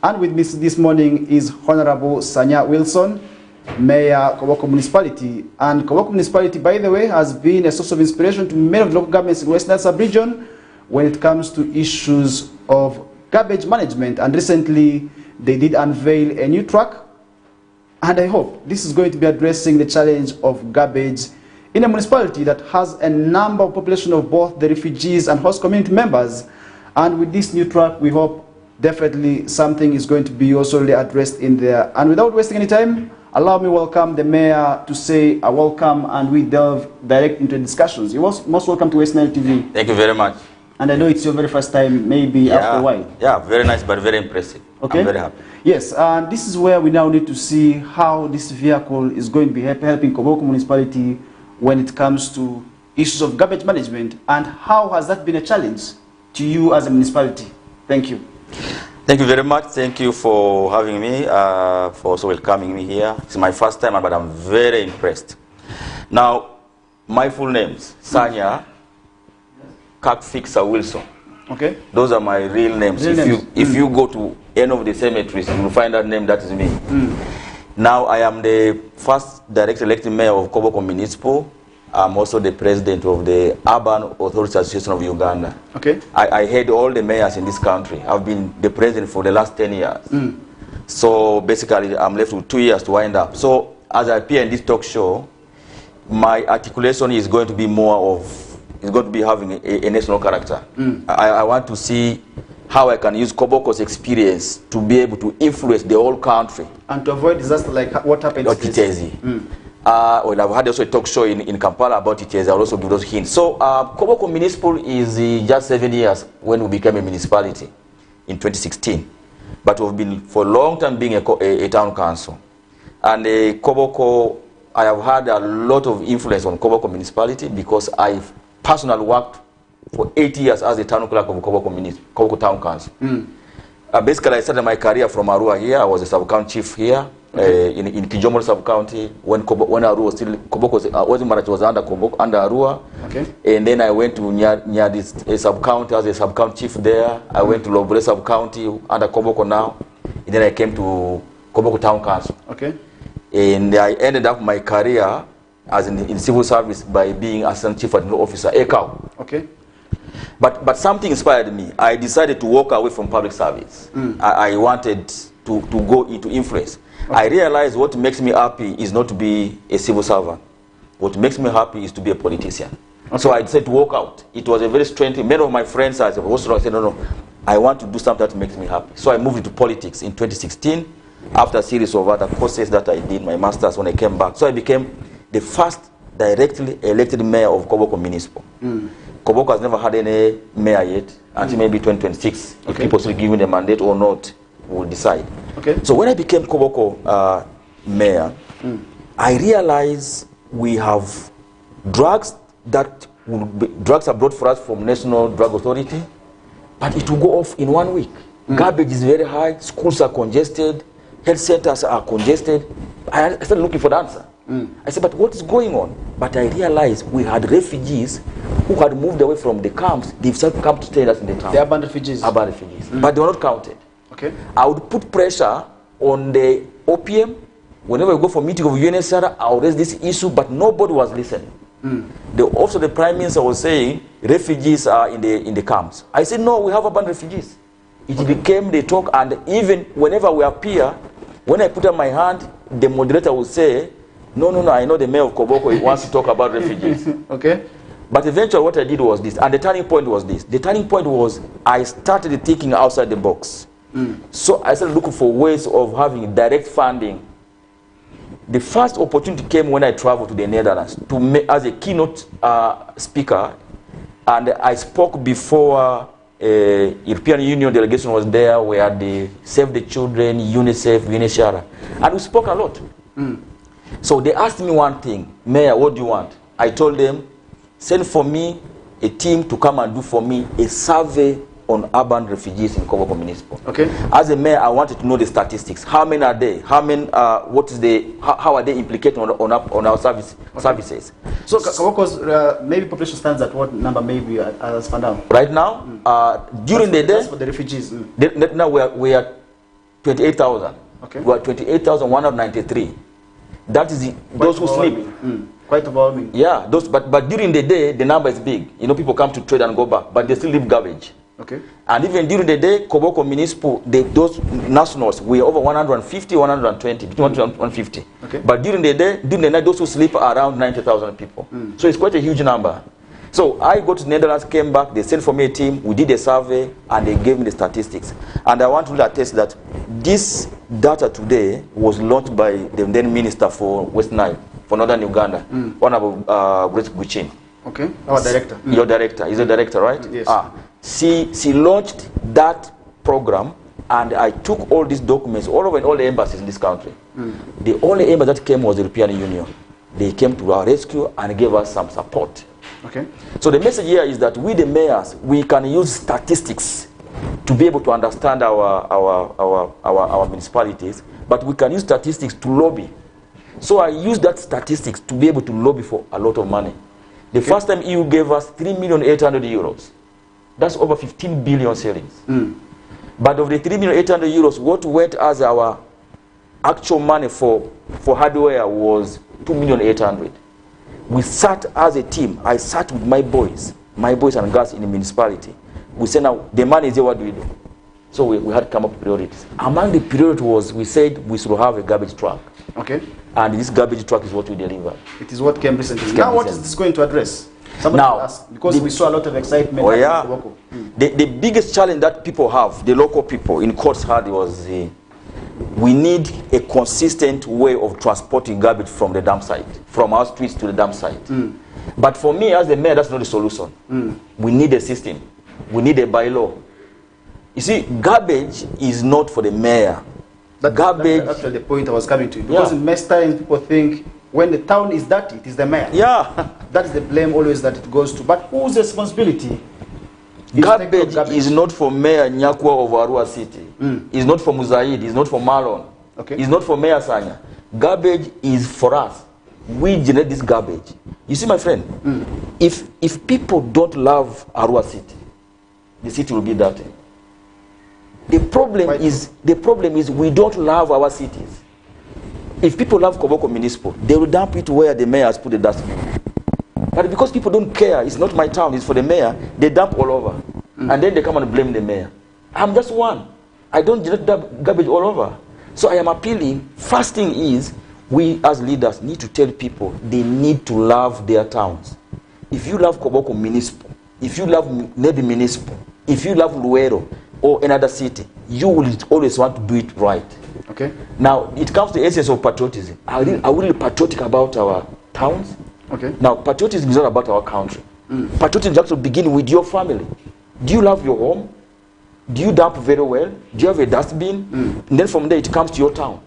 And with me this morning is Honorable Sanya Wilson, Mayor, Koboko Municipality. And Koboko Municipality, by the way, has been a source of inspiration to many of the local governments in West Nile sub-region when it comes to issues of garbage management. And recently, they did unveil a new truck. And I hope this is going to be addressing the challenge of garbage in a municipality that has a number of population of both the refugees and host community members. And with this new truck, we hope definitely something is going to be also really addressed in there. And without wasting any time, allow me welcome the mayor to say a welcome and we delve direct into discussions. You're most welcome to West Nile TV. Thank you very much. And I know it's your very first time, maybe after a while. Yeah, very nice, but very impressive. Okay. I'm very happy. Yes, and this is where we now need to see how this vehicle is going to be helping Koboko Municipality when it comes to issues of garbage management, and how has that been a challenge to you as a municipality? Thank you. Thank you very much. Thank you for having me, for also welcoming me here. It's my first time, but I'm very impressed. Now, my full names, Sanya Kakfixer Wilson. Okay. Those are my real names. If you go to any of the cemeteries, you will find that name, that is me. Now I am the first direct elected mayor of Koboko Municipal, I'm also the president of the Urban Authorities Association of Uganda. Okay. I head all the mayors in this country. I've been the president for the last 10 years. So basically, I'm left with 2 years to wind up. So as I appear in this talk show, my articulation is going to be more of, it's going to be having a national character. I want to see how I can use Koboko's experience to be able to influence the whole country. And to avoid disaster like what happened in Kitezi. Well, I've had also a talk show in Kampala about Kitezi. I'll also give those hints. So Koboko Municipal is just 7 years when we became a municipality in 2016. But we've been for a long time being a town council. And Koboko, I have had a lot of influence on Koboko Municipality because I've personally worked for 8 years as a town clerk of Koboko Town Council. Basically, I started my career from Arua here. I was a sub-county chief here in Kijomo sub-county when Arua was still, Koboko was under Arua. Okay. And then I went to Nyadi sub-county as a sub-county chief there. I went to Lobule sub-county under Koboko now. And then I came to Koboko Town Council. Okay. And I ended up my career as in civil service by being assistant chief administrative officer, ECAO. Okay. But something inspired me. I decided to walk away from public service. I wanted to go into influence. Okay. I realized what makes me happy is not to be a civil servant. What makes me happy is to be a politician. Okay. So I decided to walk out. It was a very strange thing. Many of my friends said, no, I want to do something that makes me happy. So I moved into politics in 2016 after a series of other courses that I did, my master's when I came back. So I became the first directly elected mayor of Koboko Municipal. Koboko has never had any mayor yet until maybe 2026. Okay. If people still give me the mandate or not, we'll decide. Okay. So when I became Koboko mayor, I realized we have drugs that drugs are brought for us from National Drug Authority, but it will go off in 1 week. Garbage is very high, schools are congested, health centers are congested. I started looking for the answer. I said, but what is going on? But I realized we had refugees who had moved away from the camps. They've started come to stay us in the town. The urban refugees? Urban refugees. But they were not counted. Okay. I would put pressure on the OPM. Whenever we go for meeting of UNHCR, I would raise this issue, but nobody was listening. Also, the Prime Minister was saying, refugees are in the camps. I said, no, we have urban refugees. It became the talk, and even whenever we appear, when I put up my hand, the moderator will say, no, I know the mayor of Koboko wants to talk about refugees. Okay. But eventually what I did was this, and the turning point was this. The turning point was I started thinking outside the box. So I started looking for ways of having direct funding. The first opportunity came when I traveled to the Netherlands as a keynote speaker, and I spoke before European Union delegation was there. We had the Save the Children, UNICEF, UNHCR, and we spoke a lot. So they asked me one thing, Mayor, what do you want? I told them, send for me a team to come and do for me a survey on urban refugees in Koboko Municipal. Okay. As a mayor, I wanted to know the statistics. How many are they? How many? How are they implicated on our services? So Koboko's maybe population stands at what number? Maybe as found out. Right now, during the day, that's for the refugees. Now we are 28,000. Okay. We are 28,193. That is those who sleep. Quite overwhelming. Yeah, but during the day the number is big. You know, people come to trade and go back, but they still leave garbage. Okay. And even during the day, Koboko Municipal, those nationals, we are over 150, 120, between 150. Okay. But during the day, during the night, those who sleep are around 90,000 people. So it's quite a huge number. So I go to the Netherlands, came back, they sent for me a team, we did a survey, and they gave me the statistics. And I want to attest that this data today was launched by the then Minister for West Nile, for Northern Uganda, one of Grace Guchin. Okay, our director. Your director, he's a director, right? Yes. She launched that program, and I took all these documents all over in all the embassies in this country. The only embassy that came was the European Union. They came to our rescue and gave us some support. Okay. So the message here is that we, the mayors, we can use statistics to be able to understand our municipalities, but we can use statistics to lobby. So I used that statistics to be able to lobby for a lot of money. The first time EU gave us 3,800,000 euros. That's over 15 billion shillings. But of the 3,800,000 euros, what went as our actual money for hardware was 2,800,000. We sat as a team. I sat with my boys and girls in the municipality. We said, now, the money is here, what do we do? So we had to come up with priorities. Among the priorities was, we said we should have a garbage truck. Okay. And this garbage truck is what we deliver. It is what came recently. Now, what is this going to address? Somebody now, asked, because we saw a lot of excitement. Oh yeah. The biggest challenge that people have, the local people in Courts had, was we need a consistent way of transporting garbage from the dump site, from our streets to the dump site. But for me, as the mayor, that's not the solution. We need a system. We need a bylaw. You see, garbage is not for the mayor. That's actually the point I was coming to. Because in most times people think when the town is dirty, it is the mayor. Yeah. That is the blame always that it goes to. But whose responsibility? Garbage is not for Mayor Nyakwa of Arua City. It's not for Muzaid. It's not for Marlon. Okay. It's not for Mayor Sanya. Garbage is for us. We generate this garbage. You see, my friend, if people don't love Arua City, the city will be dirty. The problem is we don't love our cities. If people love Koboko Municipal, they will dump it where the mayor has put the dustbin. But because people don't care, it's not my town, it's for the mayor, they dump all over. And then they come and blame the mayor. I'm just one. I don't generate garbage all over. So I am appealing, first thing is, we as leaders need to tell people they need to love their towns. If you love Koboko Municipal, if you love Nebi Municipal, if you love Luero or another city, you will always want to do it right. Okay. Now, it comes to the essence of patriotism. Are we really patriotic about our towns? Okay. Now, patriotism is not about our country. Patriotism has to begin with your family. Do you love your home? Do you dump very well? Do you have a dustbin? And then from there, it comes to your town.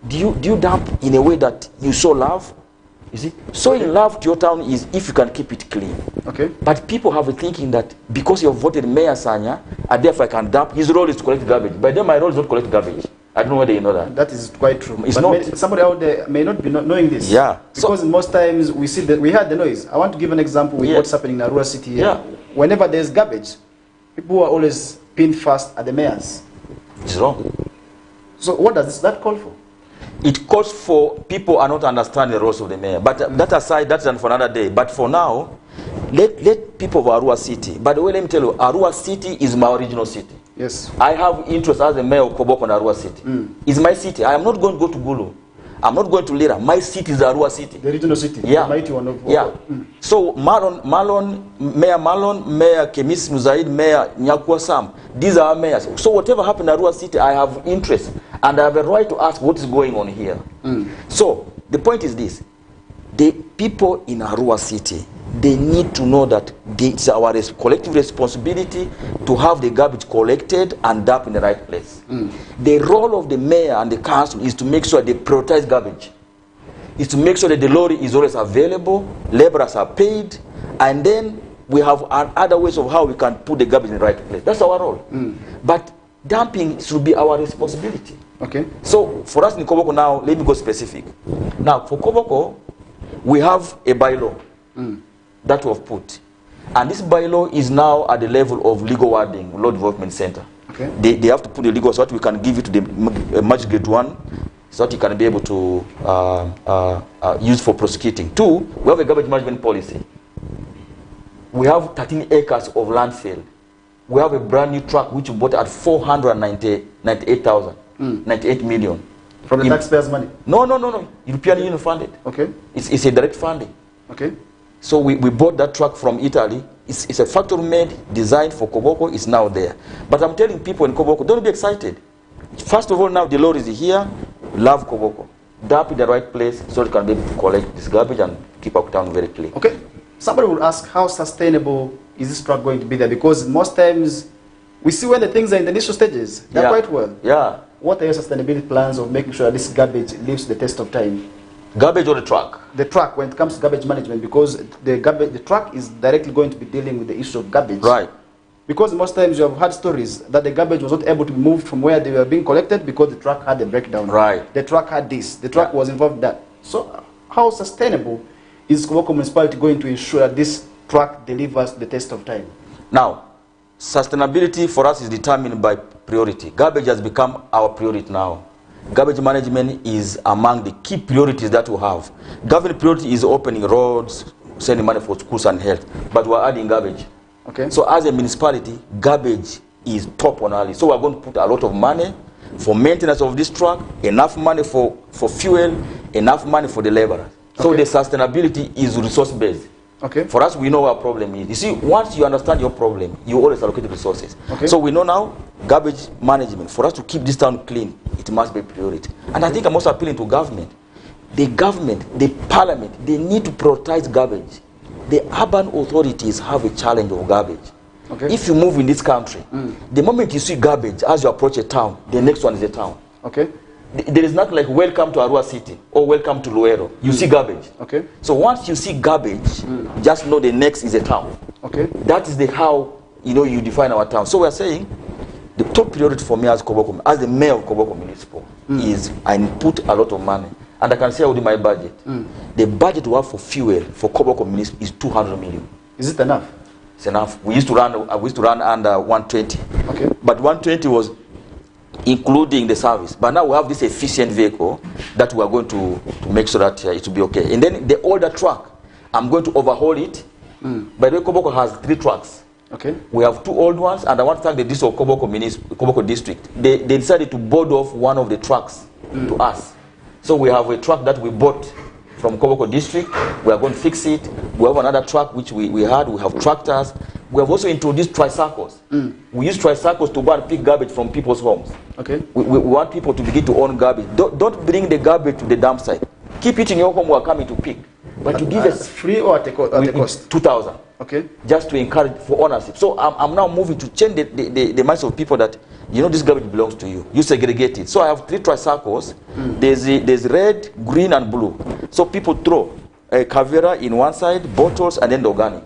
Do you dump in a way that you show love? You see, showing love to your town is if you can keep it clean. Okay. But people have a thinking that because you have voted Mayor Sanya, and therefore I can dump, his role is to collect garbage. But then my role is not to collect garbage. I don't know whether you know that. That is quite true. It's but not. Somebody out there may not be knowing this. Yeah. Because most times we see that we heard the noise. I want to give an example with what's happening in Arua City here. Whenever there's garbage, people are always pinned fast at the mayors. It's wrong. So what does that call for? It calls for people are not understanding the roles of the mayor. But that aside, that's for another day. But for now, let people of Arua City. By the way, let me tell you, Arua City is my original city. Yes. I have interest as the mayor of Koboko and Arua City. It's my city. I am not going to go to Gulu. I'm not going to Lira. My city is Arua City. The regional city. Yeah. The mighty one of So Mayor Marlon, Mayor Kemis Muzaid, Mayor Nyakwa Sam, these are our mayors. So whatever happened in Arua City, I have interest. And I have a right to ask what is going on here. So the point is this. The people in Arua City, they need to know that it's our collective responsibility to have the garbage collected and dumped in the right place. The role of the mayor and the council is to make sure they prioritize garbage. Is to make sure that the lorry is always available, laborers are paid, and then we have other ways of how we can put the garbage in the right place. That's our role. But dumping should be our responsibility. Okay. So for us in Koboko now, let me go specific. Now for Koboko, we have a bylaw that we have put. And this bylaw is now at the level of legal wording, Law Development Center. Okay. They have to put the legal so that we can give it to the magistrate one, so that he can be able to use for prosecuting. Two, we have a garbage management policy. We have 13 acres of landfill. We have a brand new truck which we bought at 498,000, 98 million. From the taxpayers' money? No. European Union funded. Okay. It's a direct funding. Okay. So we bought that truck from Italy. It's a factory made, designed for Koboko. It's now there. But I'm telling people in Koboko, don't be excited. First of all, now the lorry is here. Love Koboko. Dump in the right place so it can be able to collect this garbage and keep our town very clean. Okay. Somebody will ask, how sustainable is this truck going to be there? Because most times we see when the things are in the initial stages, they're quite well. Yeah. What are your sustainability plans of making sure this garbage lives the test of time? Garbage or the truck? The truck, when it comes to garbage management, because the truck is directly going to be dealing with the issue of garbage. Right. Because most times you have had stories that the garbage was not able to be moved from where they were being collected because the truck had a breakdown. Right. The truck had this. The truck was involved in that. So how sustainable is Koboko Municipality going to ensure that this truck delivers the test of time? Now, sustainability for us is determined by priority. Garbage has become our priority now. garbage management is among the key priorities that we have. Government priority is opening roads, sending money for schools and health, but we're adding garbage. Okay. So as a municipality, garbage is top on our list. So we're going to put a lot of money for maintenance of this truck, enough money for fuel, enough money for the laborers. So the sustainability is resource-based. Okay. For us, we know what our problem is. You see, once you understand your problem, you always allocate the resources. Okay. So we know now, garbage management, for us to keep this town clean, it must be a priority. And I think I'm also appealing to government. The government, the parliament, they need to prioritize garbage. The urban authorities have a challenge of garbage. Okay. If you move in this country, the moment you see garbage, as you approach a town, the next one is a town. Okay. There is nothing like welcome to Arua City or welcome to Luero. You see garbage. Okay. So once you see garbage, just know the next is a town. Okay. That is the how you define our town. So we are saying the top priority for me as Koboko, as the mayor of Koboko Municipal, is I put a lot of money, and I can say within my budget, the budget we have for fuel for Koboko Municipal is 200 million. Is it enough? It's enough. We used to run under 120. Okay. But 120 was including the service. But now we have this efficient vehicle that we are going to make sure that it will be okay. And then the older truck, I'm going to overhaul it. By the way, Koboko has 3 trucks. Okay. We have 2 old ones, and I want to thank the district of Koboko district. They decided to board off one of the trucks to us. So we have a truck that we bought from Koboko district. We are going to fix it. We have another truck which we had. We have tractors. We have also introduced tricycles. We use tricycles to go and pick garbage from people's homes. Okay. We want people to begin to own garbage. Don't bring the garbage to the dump site. Keep it in your home. We are coming to pick. But to give us free or at a cost? 2,000. Okay. Just to encourage for ownership. So I'm now moving to change the minds of people that this garbage belongs to you. You segregate it. So I have 3 tricycles. There's red, green, and blue. So people throw a Cavera in one side, bottles, and then the organic.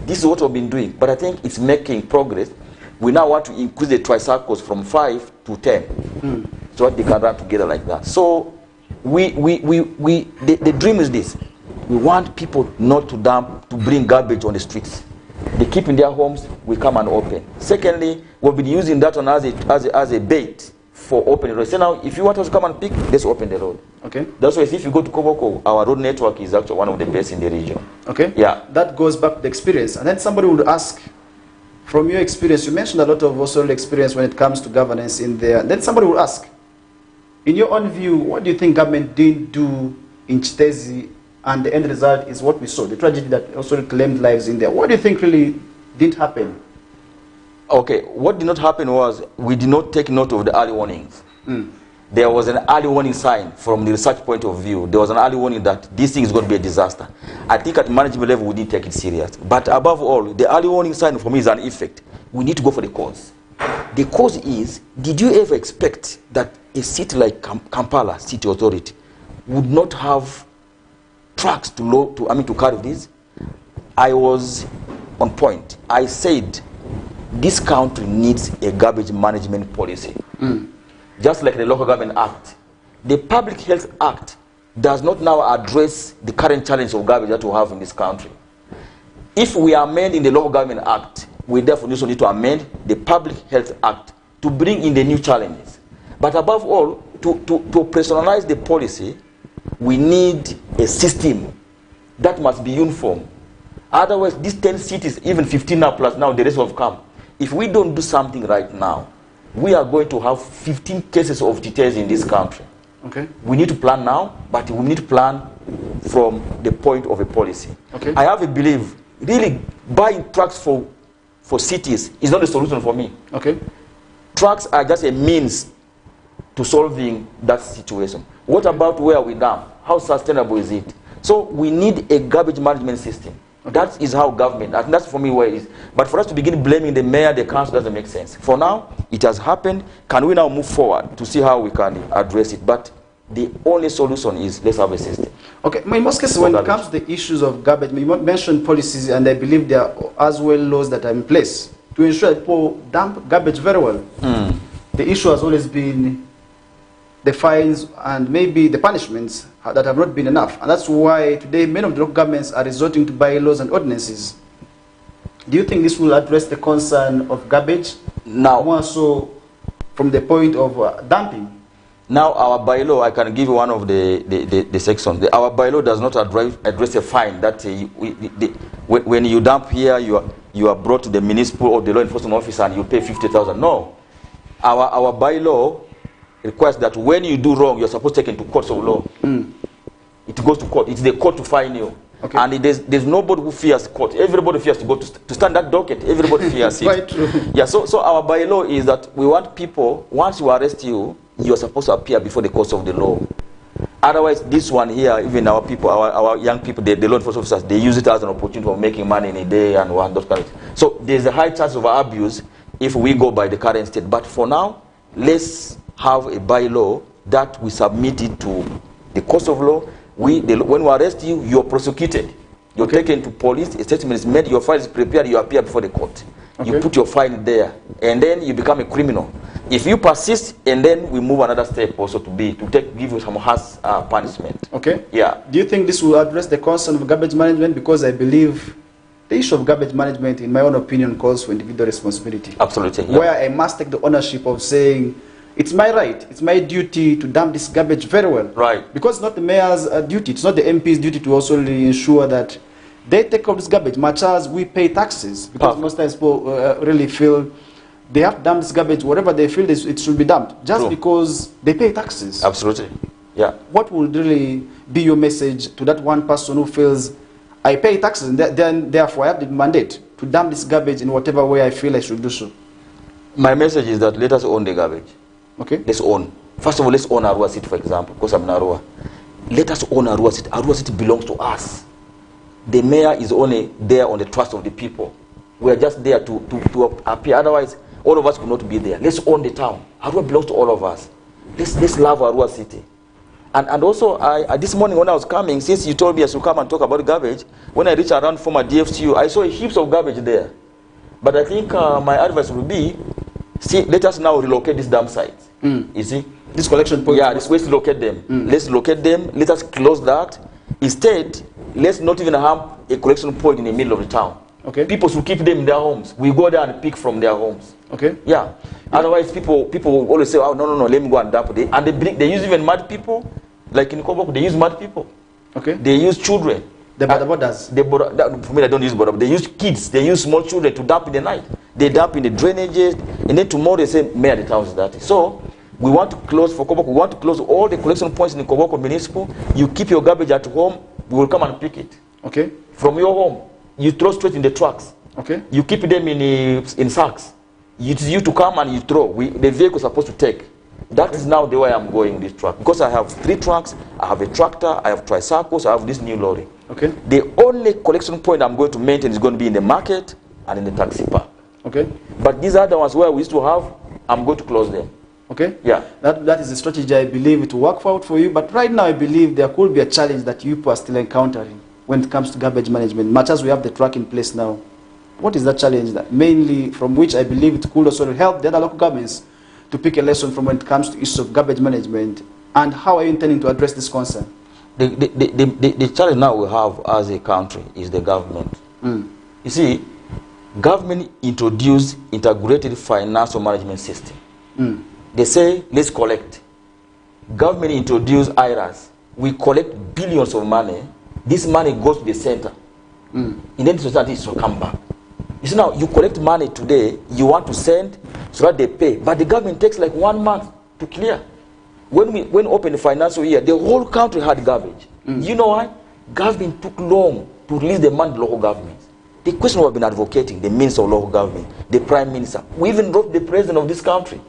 This is what we've been doing, but I think it's making progress. We now want to increase the tricycles from 5 to 10, so that they can run together like that. So the dream is this: we want people not to bring garbage on the streets. They keep in their homes. We come and open. Secondly, we've been using that one as a bait for opening roads. So now, if you want us to come and pick, let's open the road. Okay. That's why if you go to Koboko, our road network is actually one of the best in the region. Okay. Yeah. That goes back to the experience. And then somebody would ask, from your experience, you mentioned a lot of also experience when it comes to governance in there. And then somebody would ask, in your own view, what do you think government didn't do in Chitezi, and the end result is what we saw, the tragedy that also claimed lives in there? What do you think really didn't happen? Okay, what did not happen was we did not take note of the early warnings. There was an early warning sign from the research point of view. There was an early warning that this thing is going to be a disaster. I think at management level we didn't take it serious. But above all, the early warning sign for me is an effect. We need to go for the cause. The cause is, did you ever expect that a city like Kampala City Authority would not have trucks to carry this? I was on point. I said, this country needs a garbage management policy. Just like the Local Government Act. The Public Health Act does not now address the current challenge of garbage that we have in this country. If we amend in the Local Government Act, we therefore need to amend the Public Health Act to bring in the new challenges. But above all, to personalize the policy, we need a system that must be uniform. Otherwise, these 10 cities, even 15 now plus now, the rest have come. If we don't do something right now, we are going to have 15 cases of Chitezi in this country. Okay. We need to plan now, but we need to plan from the point of a policy. Okay. I have a belief, really, buying trucks for cities is not a solution for me. Okay. Trucks are just a means to solving that situation. What about where we dump? How sustainable is it? So we need a garbage management system. Okay. That is how government, and that's for me where it is. But for us to begin blaming the mayor, the council, doesn't make sense. For now, it has happened. Can we now move forward to see how we can address it? But the only solution is let's have a system. Okay, in most cases, when it comes to the issues of garbage, you mentioned policies, and I believe there are as well laws that are in place to ensure that people dump garbage very well. The issue has always been the fines and maybe the punishments that have not been enough. And that's why today many of the local governments are resorting to bylaws and ordinances. Do you think this will address the concern of garbage? Now, more so from the point of dumping? Now our bylaw, I can give you one of the sections. Our bylaw does not address a fine that when you dump here, you are brought to the municipal or the law enforcement office and you pay 50,000. No, our bylaw requires that when you do wrong, you're supposed to take into courts of law. It goes to court. It's the court to fine you. Okay. And there's nobody who fears court. Everybody fears to go to stand that docket. Everybody fears it. Quite true. Yeah. So our bylaw is that we want people, once we arrest you, you're supposed to appear before the courts of the law. Otherwise, this one here, even our people, our young people, the law enforcement officers, they use it as an opportunity for making money in a day and those kind of things. So there's a high chance of abuse if we go by the current state. But for now, let's have a bylaw that we submit it to the courts of law. When we arrest you, you're prosecuted. You're taken to police, a statement is made, your file is prepared, you appear before the court. You put your file there, and then you become a criminal. If you persist, and then we move another step also to give you some harsh punishment. Okay. Yeah. Do you think this will address the concern of garbage management? Because I believe the issue of garbage management, in my own opinion, calls for individual responsibility. Absolutely. Yeah. Where I must take the ownership of saying, it's my right, it's my duty to dump this garbage very well. Right. Because it's not the mayor's duty, it's not the MP's duty to also really ensure that they take out this garbage, much as we pay taxes. Because most times people really feel they have to dump this garbage, whatever they feel it should be dumped, just because they pay taxes. Absolutely. Yeah. What would really be your message to that one person who feels, I pay taxes, and then therefore I have the mandate to dump this garbage in whatever way I feel I should do so? My message is that let us own the garbage. Okay. Let's own. First of all, let's own Arua City, for example, because I'm in Arua. Let us own Arua City. Arua City belongs to us. The mayor is only there on the trust of the people. We are just there to appear. Otherwise, all of us could not be there. Let's own the town. Arua belongs to all of us. Let's love Arua City. And also, this morning when I was coming, since you told me I should come and talk about garbage, when I reached around former DFCU, I saw heaps of garbage there. But I think my advice would be, let us now relocate these dump sites. You see? This collection point. Yeah, let's locate them. Let's locate them. Let us close that. Instead, let's not even have a collection point in the middle of the town. Okay. People should keep them in their homes. We go there and pick from their homes. Okay. Yeah. Otherwise, people will always say, oh, no, let me go and dump it. And they use even mad people. Like in Koboko, they use mad people. Okay. They use children. The bodabodas? For me, I don't use bodabodas. They use kids. They use small children to dump in the night. They dump in the drainages. And then tomorrow they say, Mayor, the town is dirty. So, we want to close for Koboko. We want to close all the collection points in the Koboko Municipal. You keep your garbage at home. We will come and pick it. Okay. From your home. You throw straight in the trucks. Okay. You keep them in sacks. It's you to come and you throw. The vehicle is supposed to take. That is now the way I'm going this truck. Because I have 3 trucks, I have a tractor, I have tricycles, I have this new lorry. Okay. The only collection point I'm going to maintain is going to be in the market and in the taxi park. Okay. But these other ones where we used to have, I'm going to close them. Okay. Yeah. That is a strategy I believe it will work out for you. But right now I believe there could be a challenge that you people are still encountering when it comes to garbage management, much as we have the track in place now. What is that challenge that mainly from which I believe it could also help the other local governments to pick a lesson from when it comes to issues of garbage management, and how are you intending to address this concern? The challenge now we have as a country is the government. You see, government introduced integrated financial management system. They say, let's collect. Government introduced IRAs. We collect billions of money. This money goes to the center. In the society, it should come back. You see now, you collect money today, you want to send so that they pay. But the government takes like 1 month to clear. When we opened the financial year, the whole country had garbage. You know why? Government took long to release the money to local governments. The question we've been advocating, the Minister of Local Government, the Prime Minister, we even wrote the President of this country.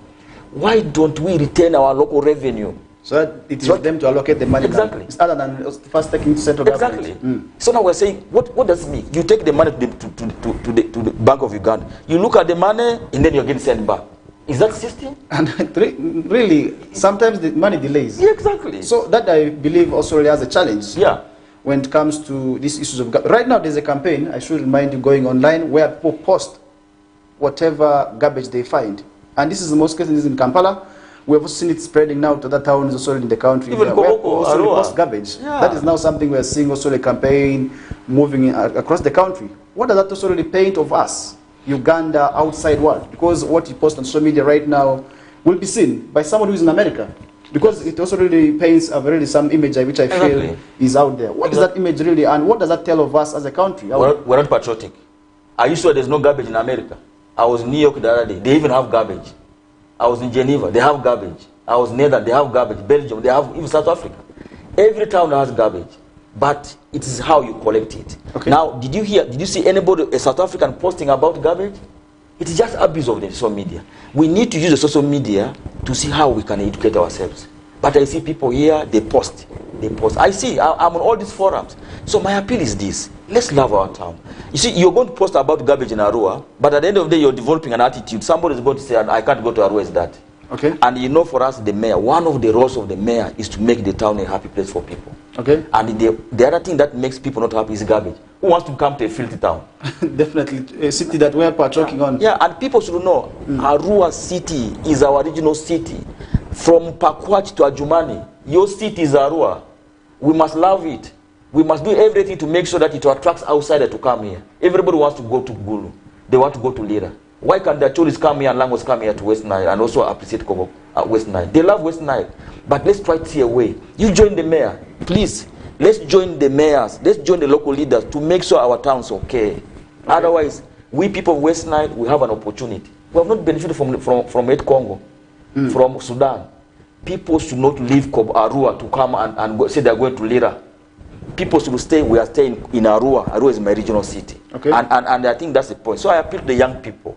Why don't we retain our local revenue? So that it is them to allocate the money. Exactly. It's other than first taking central government. Exactly. So now we're saying, what does it mean? You take the money to the Bank of Uganda. You look at the money, and then you're getting sent back. Is that system? And really, sometimes the money delays. Yeah, exactly. So that I believe also really has a challenge. Yeah. When it comes to these issues of garbage. Right now there's a campaign, I should remind you, going online where people post whatever garbage they find. And this is the most cases in Kampala. We have seen it spreading now to other towns also in the country. Even where Koboko, also Arua. post garbage. Yeah. That is now something we are seeing also a campaign moving across the country. What does that also really paint of us, Uganda, outside world? Because what you post on social media right now will be seen by someone who is in America. Because it also really paints a really some image which I feel Exactly. is out there. What is that image really, and what does that tell of us as a country? We're not patriotic. Are you sure there's no garbage in America? I was in New York the other day. They even have garbage. I was in Geneva. They have garbage. I was in Netherlands. They have garbage. Belgium. They have, even South Africa. Every town has garbage. But it is how you collect it. Okay. Now, did you see anybody, a South African, posting about garbage? It is just abuse of the social media. We need to use the social media to see how we can educate ourselves. But I see people here, they post. I see, I'm on all these forums. So my appeal is this: let's love our town. You see, you're going to post about garbage in Arua, but at the end of the day, you're developing an attitude. Somebody is going to say, I can't go to Arua, is that? Okay. And you know, for us, the mayor, one of the roles of the mayor is to make the town a happy place for people. Okay. And the other thing that makes people not happy is garbage. Who wants to come to a filthy town? Definitely, a city that we're patrolling on. Yeah, and people should know, Arua city is our regional city. From Pakwach to Adjumani, your city is Arua. We must love it. We must do everything to make sure that it attracts outsiders to come here. Everybody wants to go to Gulu. They want to go to Lira. Why can't the Cholis come here and Langos come here to West Nile and also appreciate West Nile? They love West Nile. But let's try to see a way. You join the mayor. Please, let's join the mayors. Let's join the local leaders to make sure our town's okay. Otherwise, we people of West Nile, we have an opportunity. We have not benefited from Ed Congo, from Sudan. People should not leave Arua to come and go, say they're going to Lira. People should stay. We are staying in Arua. Arua is my regional city. Okay. And I think that's the point. So I appeal to the young people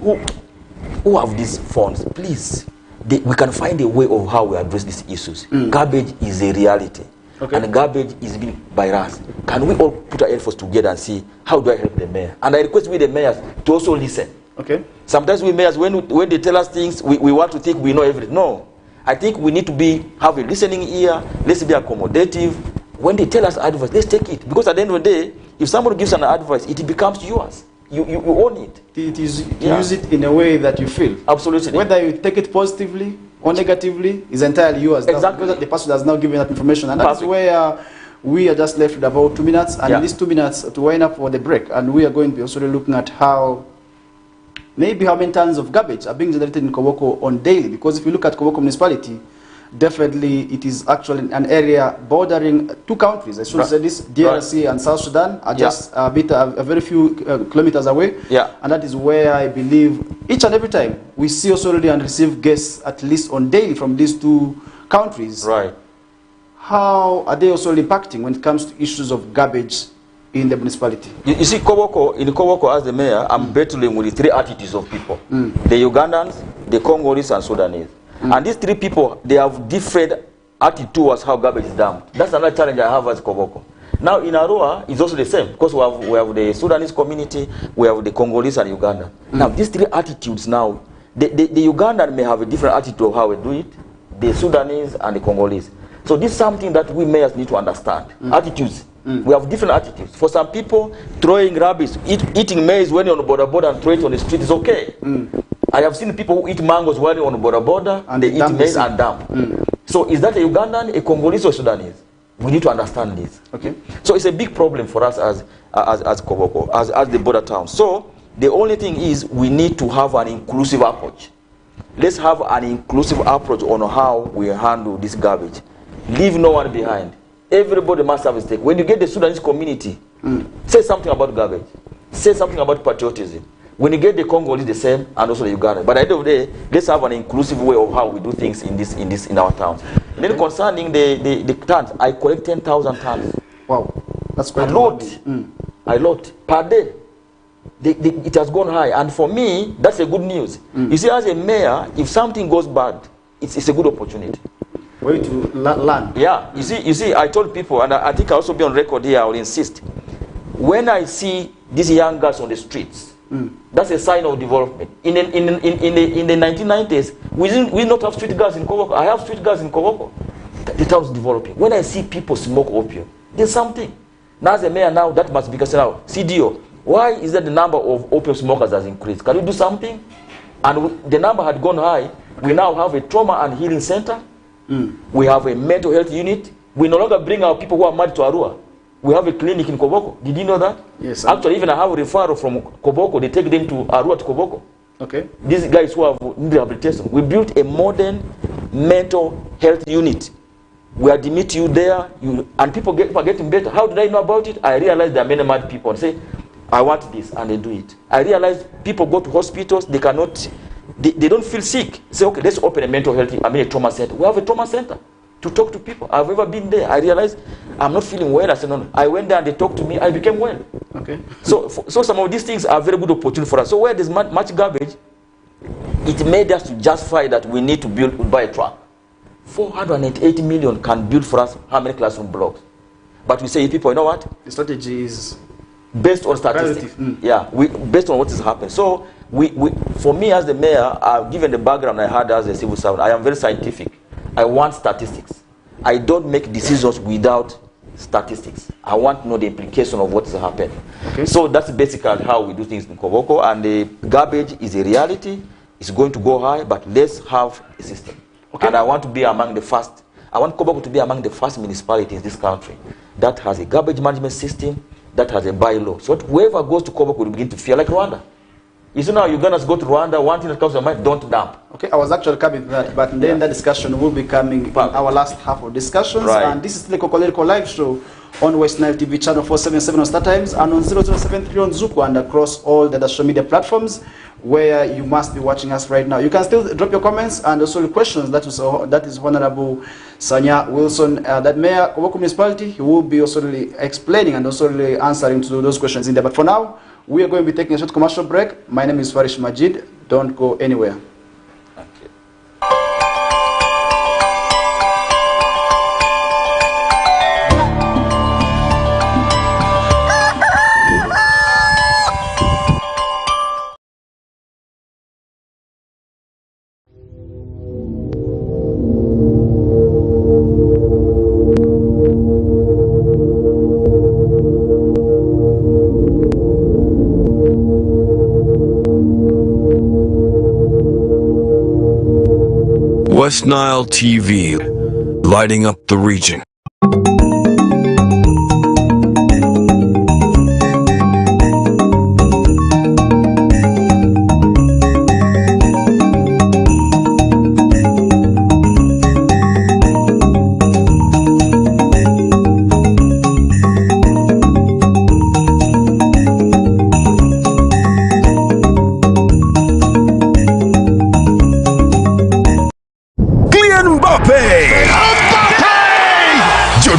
who have these funds. Please, we can find a way of how we address these issues. Garbage is a reality. Okay. And garbage is being by us. Can we all put our efforts together and see how do I help the mayor? And I request we the mayors to also listen. Okay. Sometimes we mayors, when they tell us things, we want to think we know everything. No. I think we need to have a listening ear. Let's be accommodative. When they tell us advice, let's take it. Because at the end of the day, if somebody gives an advice, it becomes yours. You own it. It is use it in a way that you feel. Absolutely. Whether you take it positively or negatively is entirely yours. Exactly. Because the person has now given that information. And that's where we are just left with about 2 minutes. And in these 2 minutes to wind up for the break. And we are going to be also looking at how many tons of garbage are being generated in Koboko on daily. Because if you look at Koboko municipality, definitely it is actually an area bordering 2 countries. I should say this, DRC and South Sudan are just a very few kilometers away. Yeah. And that is where I believe each and every time we see also already and receive guests at least on daily from these 2 countries. Right. How are they also impacting when it comes to issues of garbage in the municipality? You see, Koboko, in Koboko as the mayor, I'm battling with the 3 attitudes of people. The Ugandans, the Congolese and Sudanese. And these 3 people, they have different attitude towards how garbage is dumped. That's another challenge I have as Koboko. Now in Arua, it's also the same, because we have the Sudanese community, we have the Congolese and Uganda. Now these 3 attitudes now, the Ugandan may have a different attitude of how we do it, the Sudanese and the Congolese. So this is something that we mayors need to understand. Attitudes. We have different attitudes. For some people, throwing rubbish, eating maize when you're on the border and throw it on the street is okay. I have seen people who eat mangoes while you're on the border and they eat maize and dump. So is that a Ugandan, a Congolese or Sudanese? We need to understand this. Okay. So it's a big problem for us as Koboko, as the border town. So the only thing is we need to have an inclusive approach. Let's have an inclusive approach on how we handle this garbage. Leave no one behind. Everybody must have a stake. When you get the Sudanese community, say something about garbage. Say something about patriotism. When you get the Congolese, the same, and also the Uganda. But at the end of the day, let's have an inclusive way of how we do things in our towns. And then concerning the tons, I collect 10,000 tons. Wow, that's quite a lot. A lot per day. It has gone high, and for me, that's a good news. You see, as a mayor, if something goes bad, it's a good opportunity. Way to learn. Yeah, you see, I told people, and I think I'll also be on record here, I will insist. When I see these young girls on the streets, that's a sign of development. In the 1990s, we did not have street girls in Koboko. I have street girls in Koboko. The town's developing. When I see people smoke opium, there's something. Now as a mayor now, that must be considered. CDO, why is that the number of opium smokers has increased? Can we do something? And the number had gone high. We now have a trauma and healing center. We have a mental health unit. We no longer bring our people who are married to Arua. We have a clinic in Koboko. Did you know that? Yes. Actually, even I have a referral from Koboko. They take them to Arua to Koboko. Okay. These guys who have need rehabilitation. We built a modern mental health unit. We admit you there, and people are getting better. How did I know about it? I realized there are many mad people and say, I want this, and they do it. I realized people go to hospitals, they don't feel sick. Say, okay, let's open a mental health, a trauma center. We have a trauma center to talk to people. I've ever been there. I realized I'm not feeling well. I said, no. I went there and they talked to me. I became well. Okay. So some of these things are very good opportunity for us. So where there's much garbage, it made us to justify that we need to buy a truck. 480 million can build for us how many classroom blocks? But we say, people, you know what? The strategy is based on statistics. Yeah, based on what has happened. So for me as the mayor, given the background I had as a civil servant, I am very scientific. I want statistics. I don't make decisions without statistics. I want to know the implication of what has happened. Okay. So that's basically how we do things in Koboko, and the garbage is a reality. It's going to go high, but let's have a system. Okay. And I want to be among the first. I want Koboko to be among the first municipalities in this country that has a garbage management system, that has a bylaw. So whoever goes to Koboko will begin to feel like Rwanda. You see now Ugandans go to Rwanda, one thing that comes to mind, don't dump. Okay, I was actually coming to that, but then that discussion will be coming in our last half of discussions. Right. And this is the KOKOLIRIKO live show on West Nile TV channel 477 on StarTimes and on 0073 on Zuku and across all the social media platforms where you must be watching us right now. You can still drop your comments and also the questions. That is Honorable Sanya Wilson, that Mayor Koboko Municipality. He will be also really explaining and also really answering to those questions in there. But for now, we are going to be taking a short commercial break. My name is Farish Majid. Don't go anywhere. West Nile TV, lighting up the region.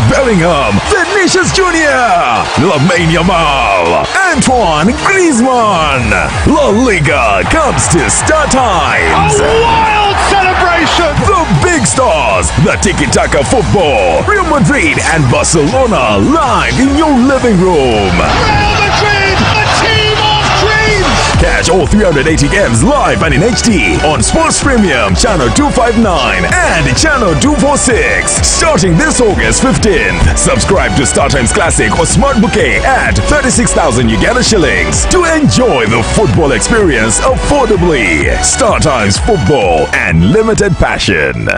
Bellingham, Vinicius Jr., Lamine Yamal, Antoine Griezmann. La Liga comes to StarTimes. A wild celebration! The big stars, the tiki-taka football, Real Madrid and Barcelona live in your living room. Real Madrid, a team of dreams! Catch all 380 games live and in HD on Sports Premium Channel 259 and Channel 246 starting this August 15th. Subscribe to StarTimes Classic or Smart Bouquet at 36,000 Uganda shillings to enjoy the football experience affordably. StarTimes Football and limited passion.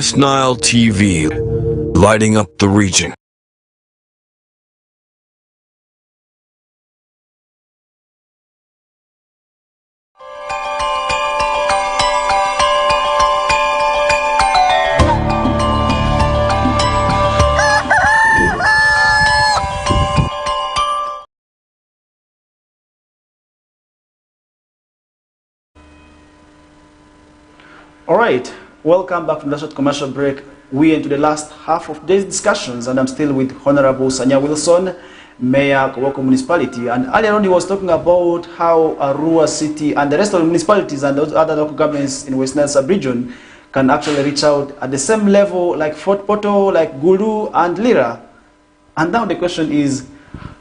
West Nile TV, lighting up the region. All right, welcome back from the short commercial break. We are into the last half of today's discussions, and I'm still with Honorable Sanya Wilson, Mayor KOKOLIRIKO Municipality. And earlier on, he was talking about how Arua City and the rest of the municipalities and those other local governments in West Nile sub-region can actually reach out at the same level like Fort Poto, like Gulu and Lira. And now the question is,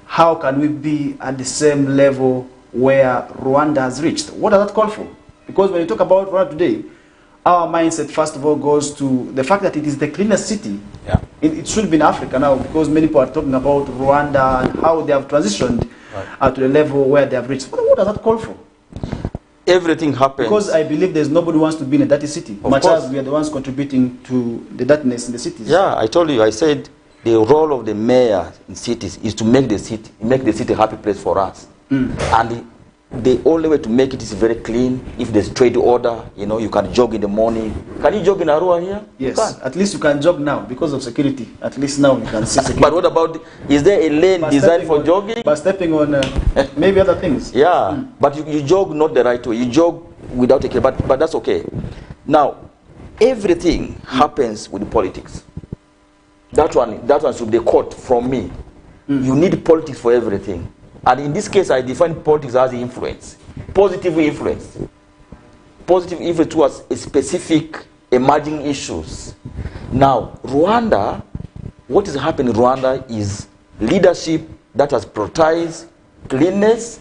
how can we be at the same level where Rwanda has reached? What does that call for? Because when you talk about Rwanda today, our mindset, first of all, goes to the fact that it is the cleanest city. Yeah. It should be in Africa now, because many people are talking about Rwanda and how they have transitioned to the level where they have reached. What does that call for? Everything happens. Because I believe there's nobody who wants to be in a dirty city, much course. as we are the ones contributing to the dirtiness in the cities. Yeah, I told you, I said the role of the mayor in cities is to make the city a happy place for us. And the only way to make it is very clean. If there's trade order, you know, you can jog in the morning. Can you jog in Arua here? Yes, at least you can jog now because of security. At least now you can see security. But what about, is there a lane designed for jogging? By stepping on maybe other things. Yeah, but you jog not the right way. You jog without a care, but that's okay. Now, everything happens with politics. That one should be caught from me. You need politics for everything. And in this case, I define politics as influence. Positive influence. Positive influence towards a specific emerging issues. Now, Rwanda, what is happening in Rwanda is leadership that has prioritized cleanness,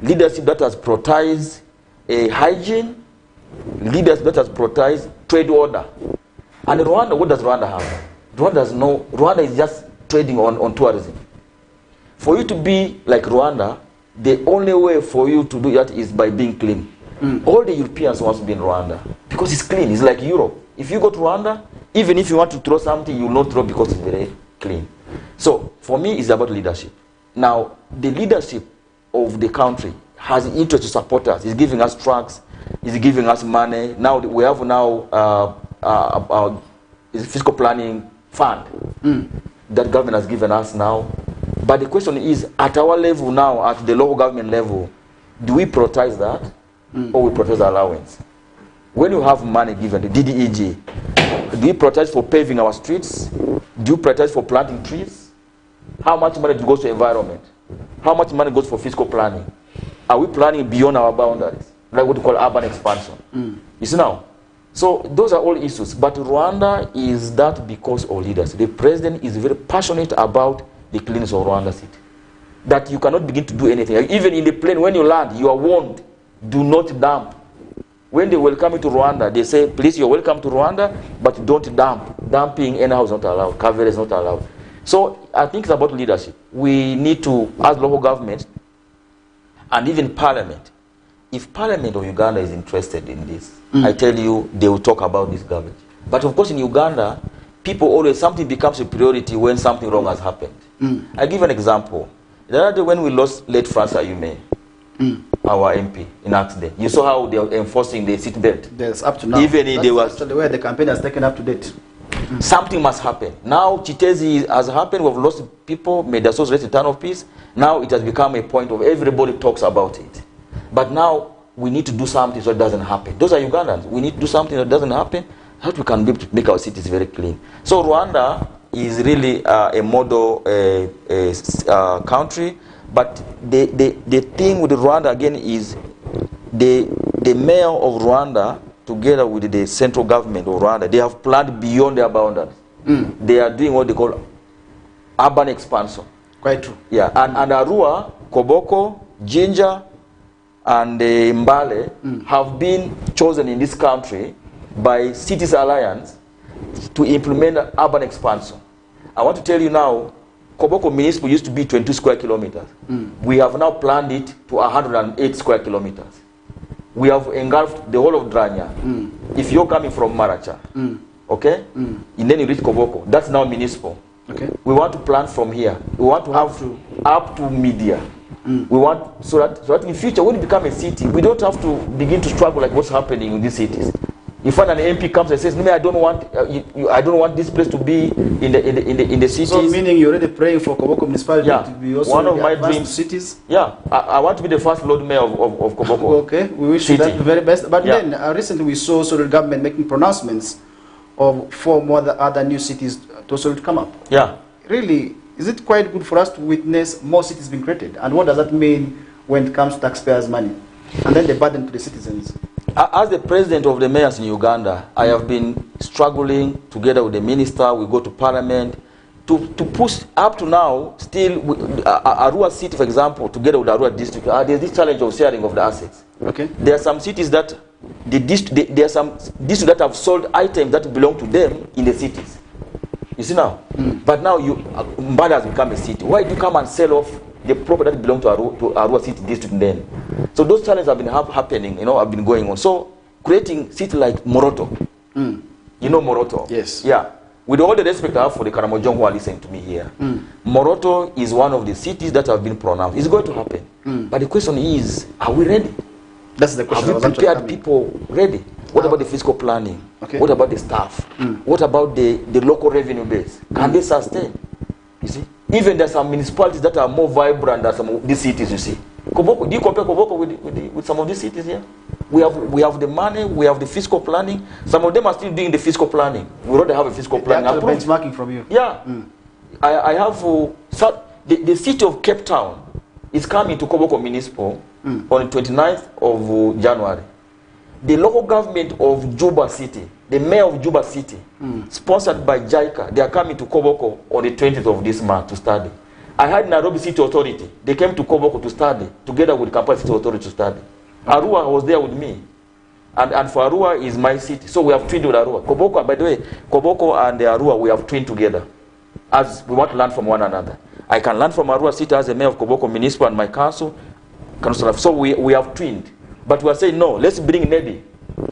leadership that has prioritized hygiene, leadership that has prioritized trade order. And Rwanda, what does Rwanda have? Rwanda is just trading on tourism. For you to be like Rwanda, the only way for you to do that is by being clean. All the Europeans want to be in Rwanda because it's clean. It's like Europe. If you go to Rwanda, even if you want to throw something, you will not throw because it's very clean. So for me, it's about leadership. Now, the leadership of the country has an interest to support us. It's giving us trucks. It's giving us money. Now we have fiscal planning fund that government has given us now. But the question is, at our level now, at the local government level, do we prioritize that or we prioritize allowance? When you have money given, the DDEG, do we prioritize for paving our streets? Do you prioritize for planting trees? How much money goes to environment? How much money goes for fiscal planning? Are we planning beyond our boundaries? Like what we call urban expansion. You see now? So those are all issues. But Rwanda is that because of leaders. The president is very passionate about the cleanness of Rwanda city. That you cannot begin to do anything. Even in the plane, when you land, you are warned, do not dump. When they welcome you to Rwanda, they say, please, you're welcome to Rwanda, but don't dump. Dumping anyhow is not allowed. Cavalry is not allowed. So I think it's about leadership. We need to, as local government, and even parliament, if parliament of Uganda is interested in this, I tell you, they will talk about this garbage. But of course in Uganda, people always, something becomes a priority when something wrong has happened. I give an example. The other day when we lost late Francis Ayume, our MP, in accident, you saw how they are enforcing the seat belt. Yes, up to now. Even if they was actually where the campaign has taken up to date. Something must happen. Now Chitezi has happened, we've lost people, may the source return of peace. Now it has become a point of everybody talks about it. But now we need to do something so it doesn't happen. Those are Ugandans. We need to do something that doesn't happen, so we can be able to make our cities very clean. So Rwanda is really a model country, but the thing with Rwanda again is the mayor of Rwanda, together with the central government of Rwanda, they have planned beyond their boundaries. They are doing what they call urban expansion. Quite true. Yeah, and Arua, Koboko, Jinja, and Mbale have been chosen in this country by Cities Alliance to implement urban expansion. I want to tell you now, Koboko Municipal used to be 22 square kilometers. We have now planned it to 108 square kilometers. We have engulfed the whole of Dranya. If you're coming from Maracha, okay? And then you reach Koboko. That's now municipal. Okay. We want to plan from here. We want to have up to media. We want so that in future when we become a city, we don't have to begin to struggle like what's happening in these cities. You find an MP comes and says, "No, I don't want I don't want this place to be in the cities." So meaning you're already praying for Koboko municipality to be also one of my advanced dreams. Cities. Yeah, I want to be the first Lord Mayor of Koboko. Okay, we wish you that the very best. But then recently we saw the government making pronouncements of 4 more other new cities to also come up. Yeah. Really, is it quite good for us to witness more cities being created? And what does that mean when it comes to taxpayers' money? And then the burden to the citizens? As the president of the mayors in Uganda, I have been struggling together with the minister. We go to parliament to push up to now. Still, Arua City, for example, together with Arua district, there's this challenge of sharing of the assets. Okay. There are some cities that there are some districts that have sold items that belong to them in the cities. You see now, but now Mbale has become a city. Why do you come and sell off the property that belongs to Arua City district then? So those challenges have been happening, have been going on. So creating city like Moroto, you know Moroto? Yes. Yeah. With all the respect I have for the Karamojong who are listening to me here, Moroto is one of the cities that have been pronounced. It's going to happen. But the question is, are we ready? That's the question. Have we prepared people ready? What about the fiscal planning? Okay. What about the staff? What about the local revenue base? Can they sustain? You see? Even there are some municipalities that are more vibrant than some of these cities, you see. Koboko, do you compare Koboko with some of these cities here? We have the money, we have the fiscal planning. Some of them are still doing the fiscal planning. We already have a fiscal planning. Actually benchmarking from you. Yeah. I have the city of Cape Town is coming to Koboko Municipal on the 29th of January. The local government of Juba City, the mayor of Juba City, sponsored by JICA, they are coming to Koboko on the 20th of this month to study. I had Nairobi City Authority. They came to Koboko to study, together with Kampala City Authority to study. Arua was there with me. And for Arua is my city. So we have twinned with Arua. Koboko, by the way, Koboko and Arua, we have twinned together. As we want to learn from one another. I can learn from Arua City as the mayor of Koboko Municipal and my council. So we have twinned. But we are saying, no, let's bring Nebi.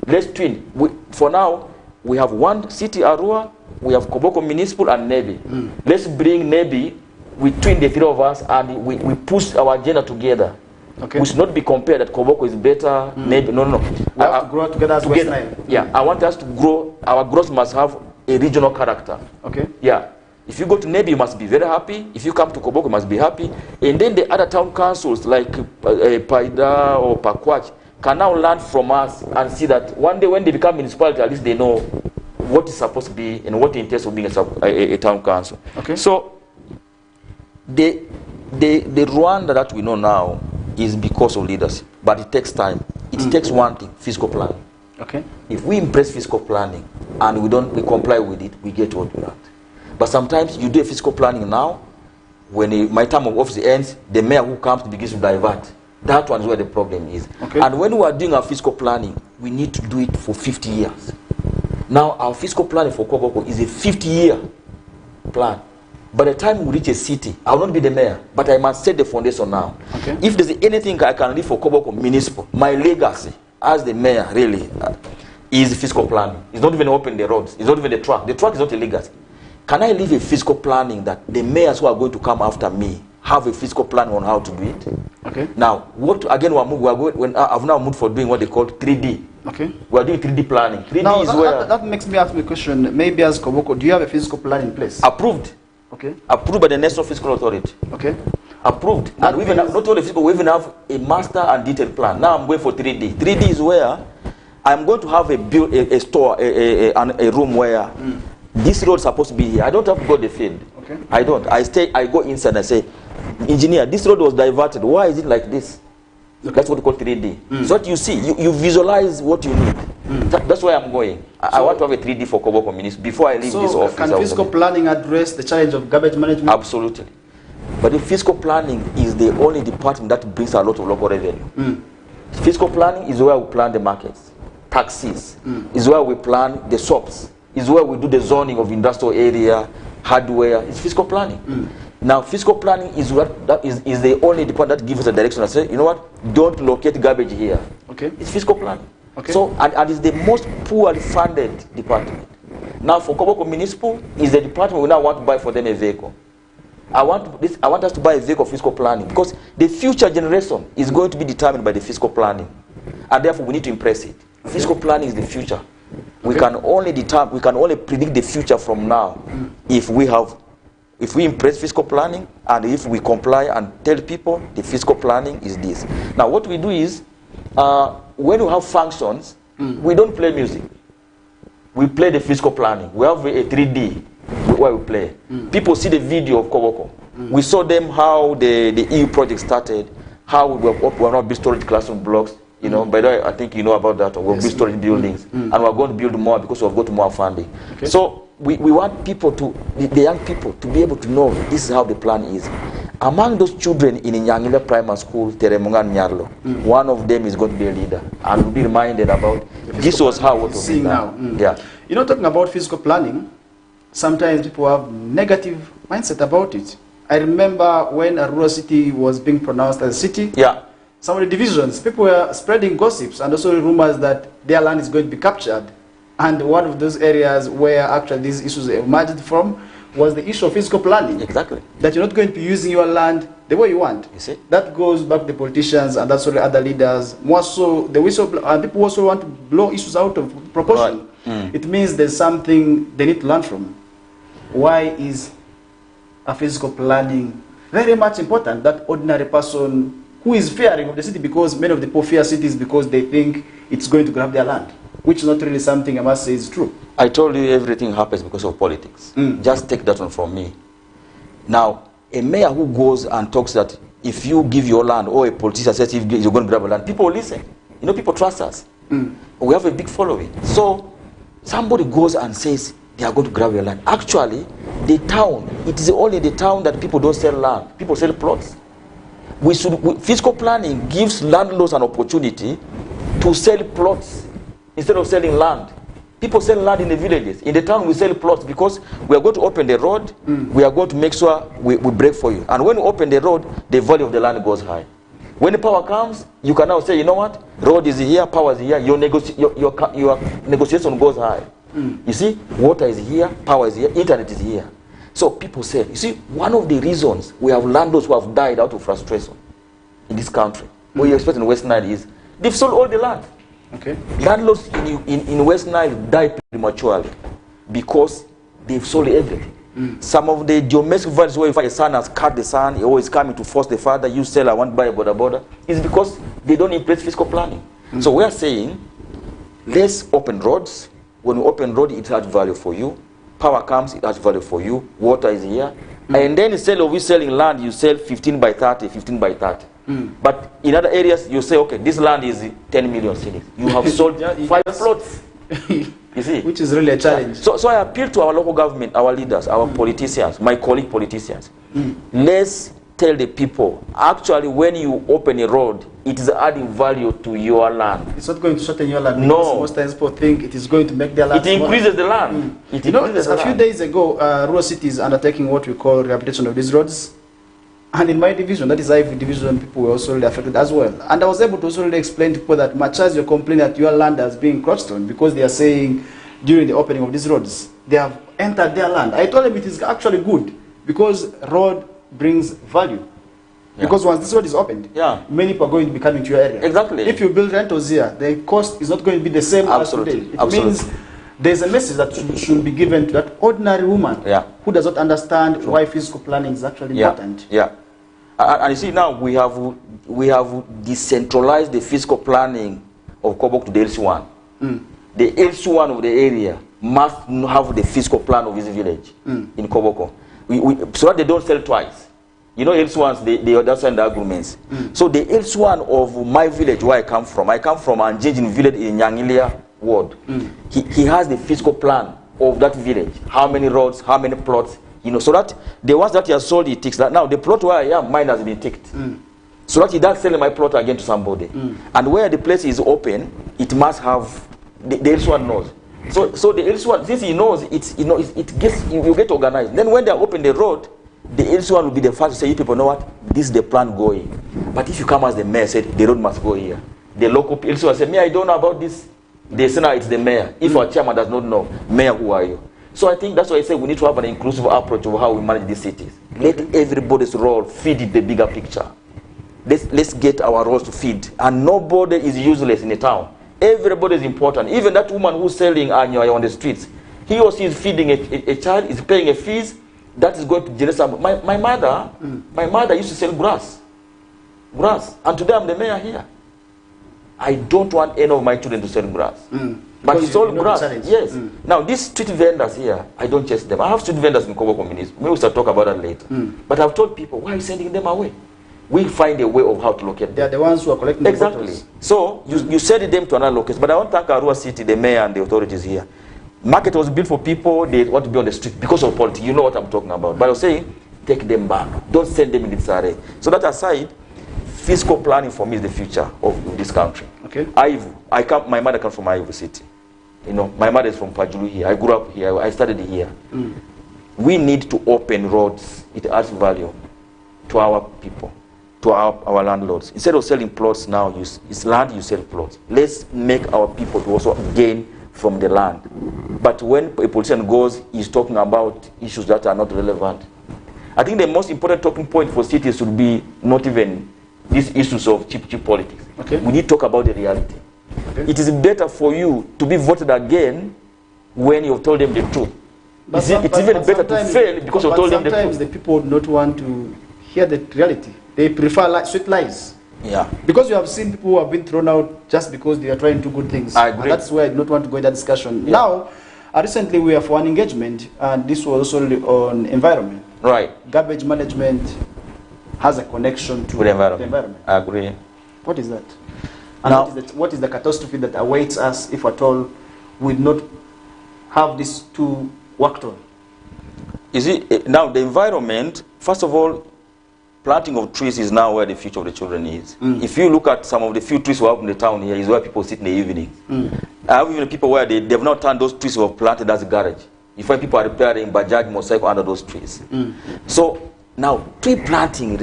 Let's twin. For now, we have one city, Arua, we have Koboko Municipal and Nebi. Let's bring Nebi, we twin the 3 of us, and we push our agenda together. Okay. We should not be compared that Koboko is better, Nebi. No. We have to grow together as West Nile. Yeah, I want us to grow. Our growth must have a regional character. Okay. Yeah. If you go to Nebi, you must be very happy. If you come to Koboko, you must be happy. And then the other town councils like Paida or Pakwach can now learn from us and see that one day when they become municipality, at least they know what is supposed to be and what entails of being a town council. Okay. So the Rwanda that we know now is because of leadership, but it takes time. It takes one thing: fiscal planning. Okay. If we embrace fiscal planning and we comply with it, we get what we want. But sometimes you do a fiscal planning now, when my term of office ends, the mayor who comes begins to divert. That one is where the problem is. Okay. And when we are doing our fiscal planning, we need to do it for 50 years. Now, our fiscal planning for Koboko is a 50-year plan. By the time we reach a city, I will not be the mayor, but I must set the foundation now. Okay. If there's anything I can leave for Koboko Municipal, my legacy as the mayor really is fiscal planning. It's not even open the roads. It's not even the track. The track is not a legacy. Can I leave a fiscal planning that the mayors who are going to come after me have a fiscal plan on how to do it? Okay. Now, I've now moved for doing what they call 3D. Okay. We are doing 3D planning. 3D now, is where that makes me ask me a question. Maybe as Koboko, do you have a fiscal plan in place? approved. Okay. Approved by the National Fiscal Authority. Okay. Approved. That And we even have, not only fiscal, we even have a master and detailed plan. Now I'm going for 3D. 3D is where I'm going to have a store, a room where this road is supposed to be here. I don't have to go to the field. Okay. I don't. I go inside and say, engineer, this road was diverted. Why is it like this? Okay. That's what we call 3D. So what you see, you visualize what you need. That's where I'm going. I want to have a 3D for Koboko Municipal before I leave this office. Can fiscal planning address the challenge of garbage management? Absolutely. But the fiscal planning is the only department that brings a lot of local revenue. Fiscal planning is where we plan the markets, taxis, is where we plan the shops, is where we do the zoning of industrial area, hardware. It's fiscal planning. Now, fiscal planning is is the only department that gives us a direction and say, you know what, don't locate garbage here. Okay. It's fiscal planning. Okay. So, and it's the most poorly funded department. Now for Koboko Municipal, is the department we now want to buy for them a vehicle. I want us to buy a vehicle fiscal planning, because the future generation is going to be determined by the fiscal planning, and therefore we need to impress it. Fiscal planning is the future. We can only predict the future from now if we impress fiscal planning, and if we comply and tell people the fiscal planning is this. Now what we do is, when we have functions, we don't play music. We play the fiscal planning. We have a 3D where we play. People see the video of Koboko. We saw them how the EU project started, how we were not built storage classroom blocks. You know, by the way, I think you know about that. We'll build storage buildings, and we're going to build more because we've got more funding. Okay. So we want people the young people to be able to know this is how the plan is. Among those children in Nyangile Primary School, Teremungan Nyarlo, one of them is going to be a leader and will be reminded about this was how what was done. Now. Yeah. You know, talking about physical planning, sometimes people have negative mindset about it. I remember when a rural city was being pronounced as a city. Yeah. Some of the divisions, people were spreading gossips and also rumors that their land is going to be captured. And one of those areas where actually these issues emerged from was the issue of physical planning. Exactly. That you're not going to be using your land the way you want. You see? That goes back to the politicians and that's all the other leaders. More so, the and people also want to blow issues out of proportion. Right. It means there's something they need to learn from. Why is a physical planning very much important? That ordinary person who is fearing of the city, because many of the people fear cities because they think it's going to grab their land, which is not really something I must say is true. I told you everything happens because of politics. Just take that one from me. Now, a mayor who goes and talks that if you give your land, or a politician says if you're going to grab a land, people listen. You know, people trust us. We have a big following. So, somebody goes and says they are going to grab your land. Actually, the town, it is only the town that people don't sell land. People sell plots. Fiscal planning gives landlords an opportunity to sell plots instead of selling land. People sell land in the villages. In the town, we sell plots because we are going to open the road. We are going to make sure we break for you. And when we open the road, the value of the land goes high. When the power comes, you can now say, you know what? Road is here, power is here. Your negotiation goes high. You see, water is here, power is here, internet is here. So people say, you see, one of the reasons we have landlords who have died out of frustration in this country, what you expect in West Nile is, they've sold all the land. Okay. Landlords in West Nile die prematurely because they've sold everything. Some of the domestic violence where a son has cut the son, he always coming to force the father, you sell, I want to buy a border, is because they don't embrace fiscal planning. So we are saying, let's open roads. When we open road, it has value for you. Power comes, it has value for you. Water is here. And then instead of you selling land, you sell 15 by 30, 15 by 30. But in other areas, you say, okay, this land is 10 million cities. You have sold 5 plots. You see? Which is really a challenge. So I appeal to our local government, our leaders, our politicians, my colleague politicians. Let's tell the people, actually, when you open a road, it is adding value to your land. It's not going to shorten your land. No. Most times people think it is going to make their land It increases the land. You know, a few days ago, rural cities undertaking what we call rehabilitation of these roads. And in my division, that is IV division, people were also really affected as well. And I was able to also really explain to people that much as you're complaining that your land has been encroached on, because they are saying during the opening of these roads, they have entered their land. I told them it is actually good, because road brings value. Because once this road is opened, many people are going to be coming to your area. Exactly. If you build rentals here, the cost is not going to be the same as today. It means there's a message that should be given to that ordinary woman who does not understand why physical planning is actually important. And you see, now we have decentralized the fiscal planning of Kobok to the LC1. The LC1 of the area must have the fiscal plan of his village in Koboko. So that they don't sell twice. You know, LC1s, they understand the arguments. So the LC1 of my village, where I come from Anjejin village in Nyangilia ward. He has the fiscal plan of that village. How many roads, how many plots, you know, so that the ones that he has sold, he ticks that. Now, the plot where I am, mine has been ticked. So that he doesn't sell my plot again to somebody. And where the place is open, it must have, the LC1 knows. So the LC1, since he knows, you get organized. Then when they open the road, the LC1 will be the first to say, you people know what, this is the plan going. But if you come as the mayor, said the road must go here. The local LC1 say, me, I don't know about this. They say, no, it's the mayor. If our chairman does not know, mayor, who are you? So I think that's why I say we need to have an inclusive approach of how we manage these cities. Let everybody's role feed the bigger picture. Let's get our roles to feed. And nobody is useless in a town. Everybody is important. Even that woman who's selling anyo on the streets, he or she is feeding a child, is paying a fees, that is going to generate some. My mother used to sell grass. And today I'm the mayor here. I don't want any of my children to sell grass. But it's all grass. Yes. Now these street vendors here, I don't chase them. I have street vendors in Koboko Municipal. We will start talk about that later. But I've told people, why are you sending them away? We find a way of how to locate them. They are the ones who are collecting exactly. the bottles. So you send them to another location. But I want to thank Arua City, the mayor and the authorities here. Market was built for people, they want to be on the street because of politics. You know what I'm talking about. But I was saying, take them back. Don't send them in this array. So that aside, fiscal planning for me is the future of this country. Okay. My mother comes from Ivu City. You know, my mother is from Pajulu here. I grew up here. I studied here. We need to open roads. It adds value to our people, to our landlords. Instead of selling plots now, it's land, you sell plots. Let's make our people to also gain from the land. But when a politician goes, he's talking about issues that are not relevant. I think the most important talking point for cities should be not even these issues of cheap politics. Okay. We need to talk about the reality. Okay. It is better for you to be voted again when you've told them the truth. It's even better to fail because you've told them the truth. Sometimes the people do not want to hear the reality. They prefer sweet lies. Yeah. Because you have seen people who have been thrown out just because they are trying to do good things. I agree. And that's why I do not want to go into that discussion. Yeah. Now, recently we have one engagement, and this was also on environment. Right. Garbage management has a connection to the environment. The environment. I agree. What is that? And now, what is the catastrophe that awaits us if at all we not have these two worked on? You see, now the environment, first of all, planting of trees is now where the future of the children is. If you look at some of the few trees we have in the town here, is where people sit in the evening. I have even people where they've not turned those trees who have planted as a garage. You find people are repairing Bajaj motorcycle under those trees. So now, tree planting,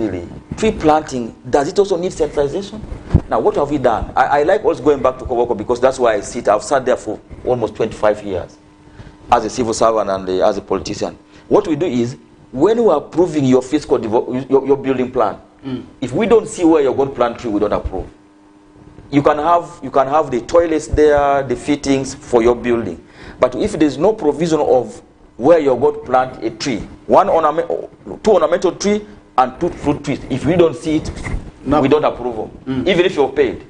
does it also need sensitization? Now, what have we done? I like also going back to Koboko because that's where I sit. I've sat there for almost 25 years as a civil servant and as a politician. What we do is, when we are approving your fiscal your building plan, if we don't see where you're going to plant tree, we don't approve. You can have the toilets there, the fittings for your building, but if there's no provision of where you're going to plant a tree, two ornamental tree and 2 fruit trees, if we don't see it, we don't approve them, even if you're paid.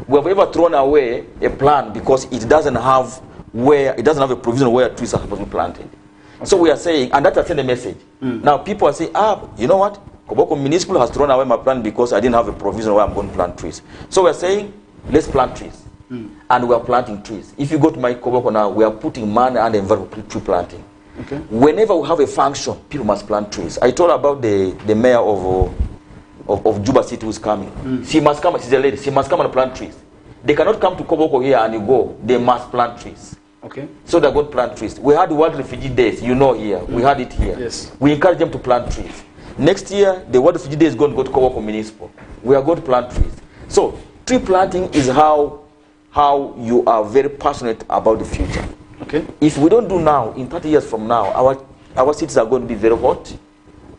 We have ever thrown away a plan because it doesn't have a provision where trees are supposed to be planted. Okay. So we are saying, and that has sent a message. Now people are saying, you know what? Koboko Municipal has thrown away my plan because I didn't have a provision where I'm going to plant trees. So we're saying, let's plant trees. And we are planting trees. If you go to my Koboko now, we are putting money and environment tree planting. Okay. Whenever we have a function, people must plant trees. I told about the mayor of Juba City who's coming. She must come, she's a lady, she must come and plant trees. They cannot come to Koboko here and you go. They must plant trees. Okay. So they're going to plant trees. We had World Refugee Days, you know here. We had it here. Yes. We encourage them to plant trees. Next year, the World Refugee Day is going to go to Koboko Municipal. We are going to plant trees. So tree planting is how you are very passionate about the future. Okay. If we don't do now, in 30 years from now, our cities are going to be very hot.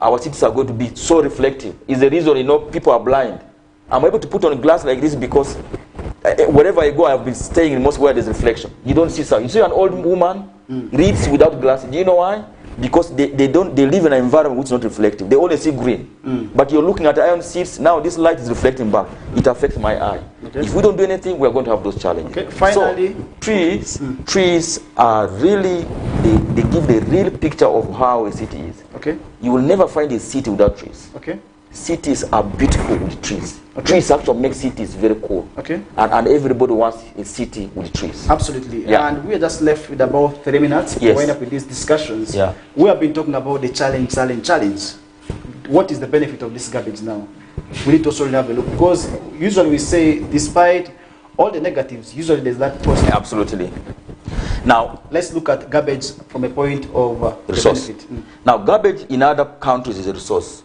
Our cities are going to be so reflective. It's the reason, people are blind. I'm able to put on glass like this because wherever I go, I've been staying in most where there's reflection. You don't see sun. You see an old woman reads without glasses. Do you know why? Because they live in an environment which is not reflective. They only see green. But you're looking at iron sheets, now this light is reflecting back. It affects my eye. Okay. If we don't do anything, we're going to have those challenges. Okay. Finally, so, trees are really, they give the real picture of how a city is. Okay. You will never find a city without trees. Okay. Cities are beautiful with trees. Okay. Trees actually make cities very cool. Okay. And everybody wants a city with trees. Absolutely. Yeah. And we are just left with about 3 minutes to wind up with these discussions. Yeah. We have been talking about the challenge. What is the benefit of this garbage now? We need to also have a look because usually we say despite all the negatives, usually there's that positive. Yeah, absolutely. Now let's look at garbage from a point of resource. Benefit. Now garbage in other countries is a resource.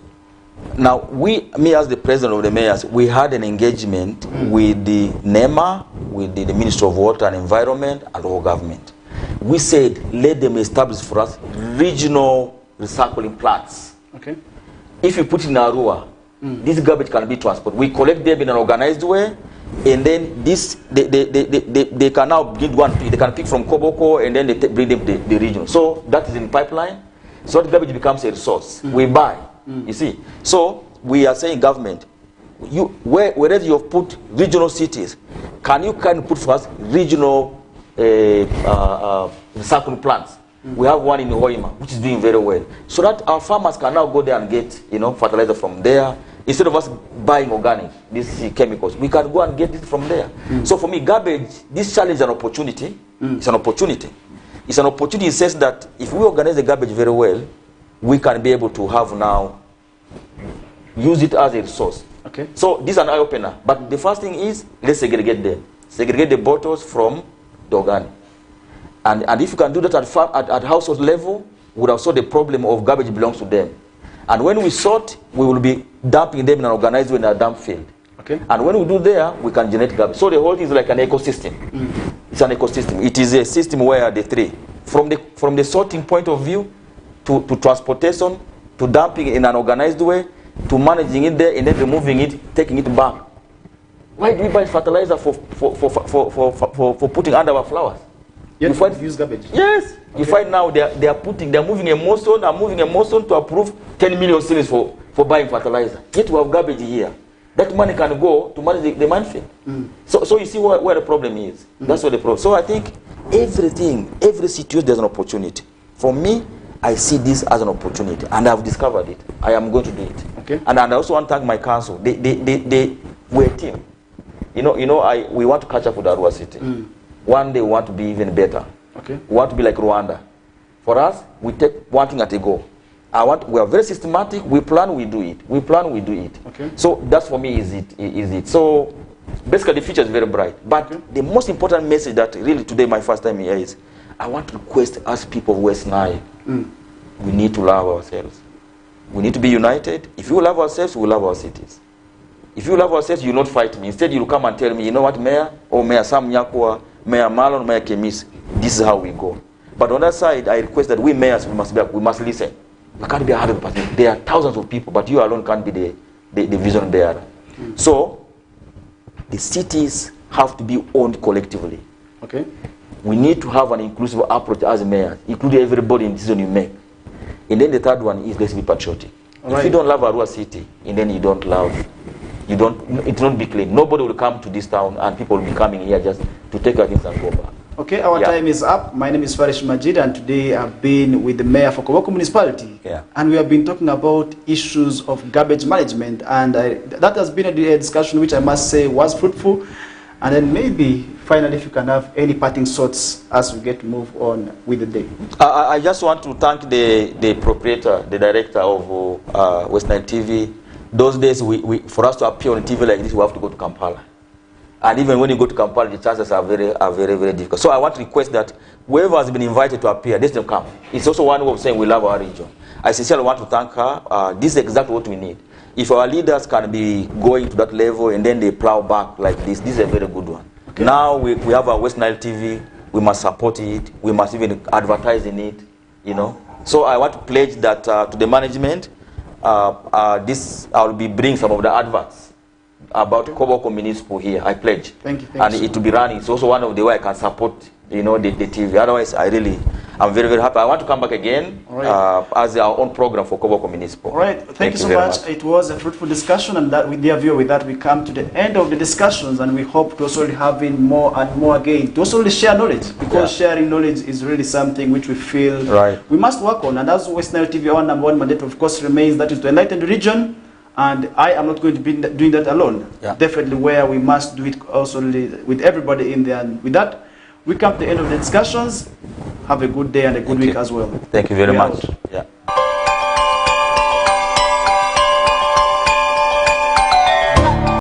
Now, me as the president of the mayors, we had an engagement with the NEMA, with the Ministry of Water and Environment and the whole government. we said let them establish for us regional recycling plants. Okay. If you put in Arua, this garbage can be transported. We collect them in an organized way, and then this they can now give one. They can pick from Koboko, and then they bring them to the region. So that is in pipeline. So that garbage becomes a resource. We buy. You see. So we are saying government, wherever you have put regional cities, can you put for us regional recycling plants? We have one in Hoima, which is doing very well, so that our farmers can now go there and get fertilizer from there. Instead of us buying organic, these chemicals, we can go and get it from there. So for me, garbage, this challenge is an opportunity. It's an opportunity. It's an opportunity in the sense that if we organize the garbage very well, we can be able to have now, use it as a resource. Okay. So this is an eye-opener. But the first thing is, let's segregate them. Segregate the bottles from the organic. And if you can do that at household level, we would have solved the problem of garbage belongs to them. And when we sort, we will be dumping them in an organized way in a dump field. Okay. And when we do there, we can generate garbage. So the whole thing is like an ecosystem. It's an ecosystem. It is a system where the three, from the sorting point of view, to transportation, to dumping in an organized way, to managing it there, and then removing it, taking it back. Why do we buy fertilizer for putting under our flowers? You find use garbage. Yes. Okay. You find now they are moving a milestone to approve 10 million series for buying fertilizer. Yet we have garbage here. That money can go to manage the minefield. So you see where the problem is. That's what the problem. So I think every situation there's an opportunity. For me, I see this as an opportunity, and I've discovered it. I am going to do it. Okay. And I also want to thank my council. We're a team. We want to catch up with Arua City. One day we want to be even better. Okay. We want to be like Rwanda. For us, we take one thing at a go. We are very systematic. We plan, we do it. We plan, we do it. Okay. So that's for me is it. So basically the future is very bright. But the most important message that really today, my first time here, is I want to request us people of West Nile, we need to love ourselves. We need to be united. If you love ourselves, we love our cities. If you love ourselves, you will not fight me. Instead, you will come and tell me, you know what, Mayor, or Mayor Sam Nyakwa, Mayor Marlon, Mayor Kemis, this is how we go. But on that side, I request that we mayors, we must listen. We can't be 100%. There are thousands of people, but you alone can't be the vision bearer. So, the cities have to be owned collectively. Okay. We need to have an inclusive approach as mayors, including everybody in the decision you make. And then the third one is let's be patriotic. If you don't love Arua City, and then it won't be clean. Nobody will come to this town, and people will be coming here just to take our things and go back. Okay, our time is up. My name is Farish Majid, and today I've been with the mayor for Koboko Municipality. Yeah. And we have been talking about issues of garbage management, and that has been a discussion which I must say was fruitful. And then maybe, finally, if you can have any parting thoughts as we get to move on with the day. I just want to thank the proprietor, the director of West Nile TV. Those days, for us to appear on TV like this, we have to go to Kampala. And even when you go to Kampala, the chances are very, very difficult. So I want to request that whoever has been invited to appear, let them come. It's also one way of saying we love our region. I sincerely want to thank her. This is exactly what we need. If our leaders can be going to that level and then they plow back like this is a very good one. Okay. Now we have our West Nile TV. We must support it. We must even advertise in it. So I want to pledge that to the management. I will be bringing some of the adverts about Koboko Municipal here. I pledge. Thank you. And it will be running. It's also one of the way I can support, the TV. Otherwise, I'm very, very happy. I want to come back again as our own program for Koboko Municipal. All right. Thank you so much. It was a fruitful discussion, and that, with dear viewer, with that we come to the end of the discussions, and we hope to also having more and more again to also share knowledge, because sharing knowledge is really something which we feel we must work on. And as West Nile TV, our number one mandate, of course, remains that is to enlighten the region. And I am not going to be doing that alone. Definitely, where we must do it also with everybody in there. And with that, we come to the end of the discussions. Have a good day and a good week as well. Thank you very much. Yeah.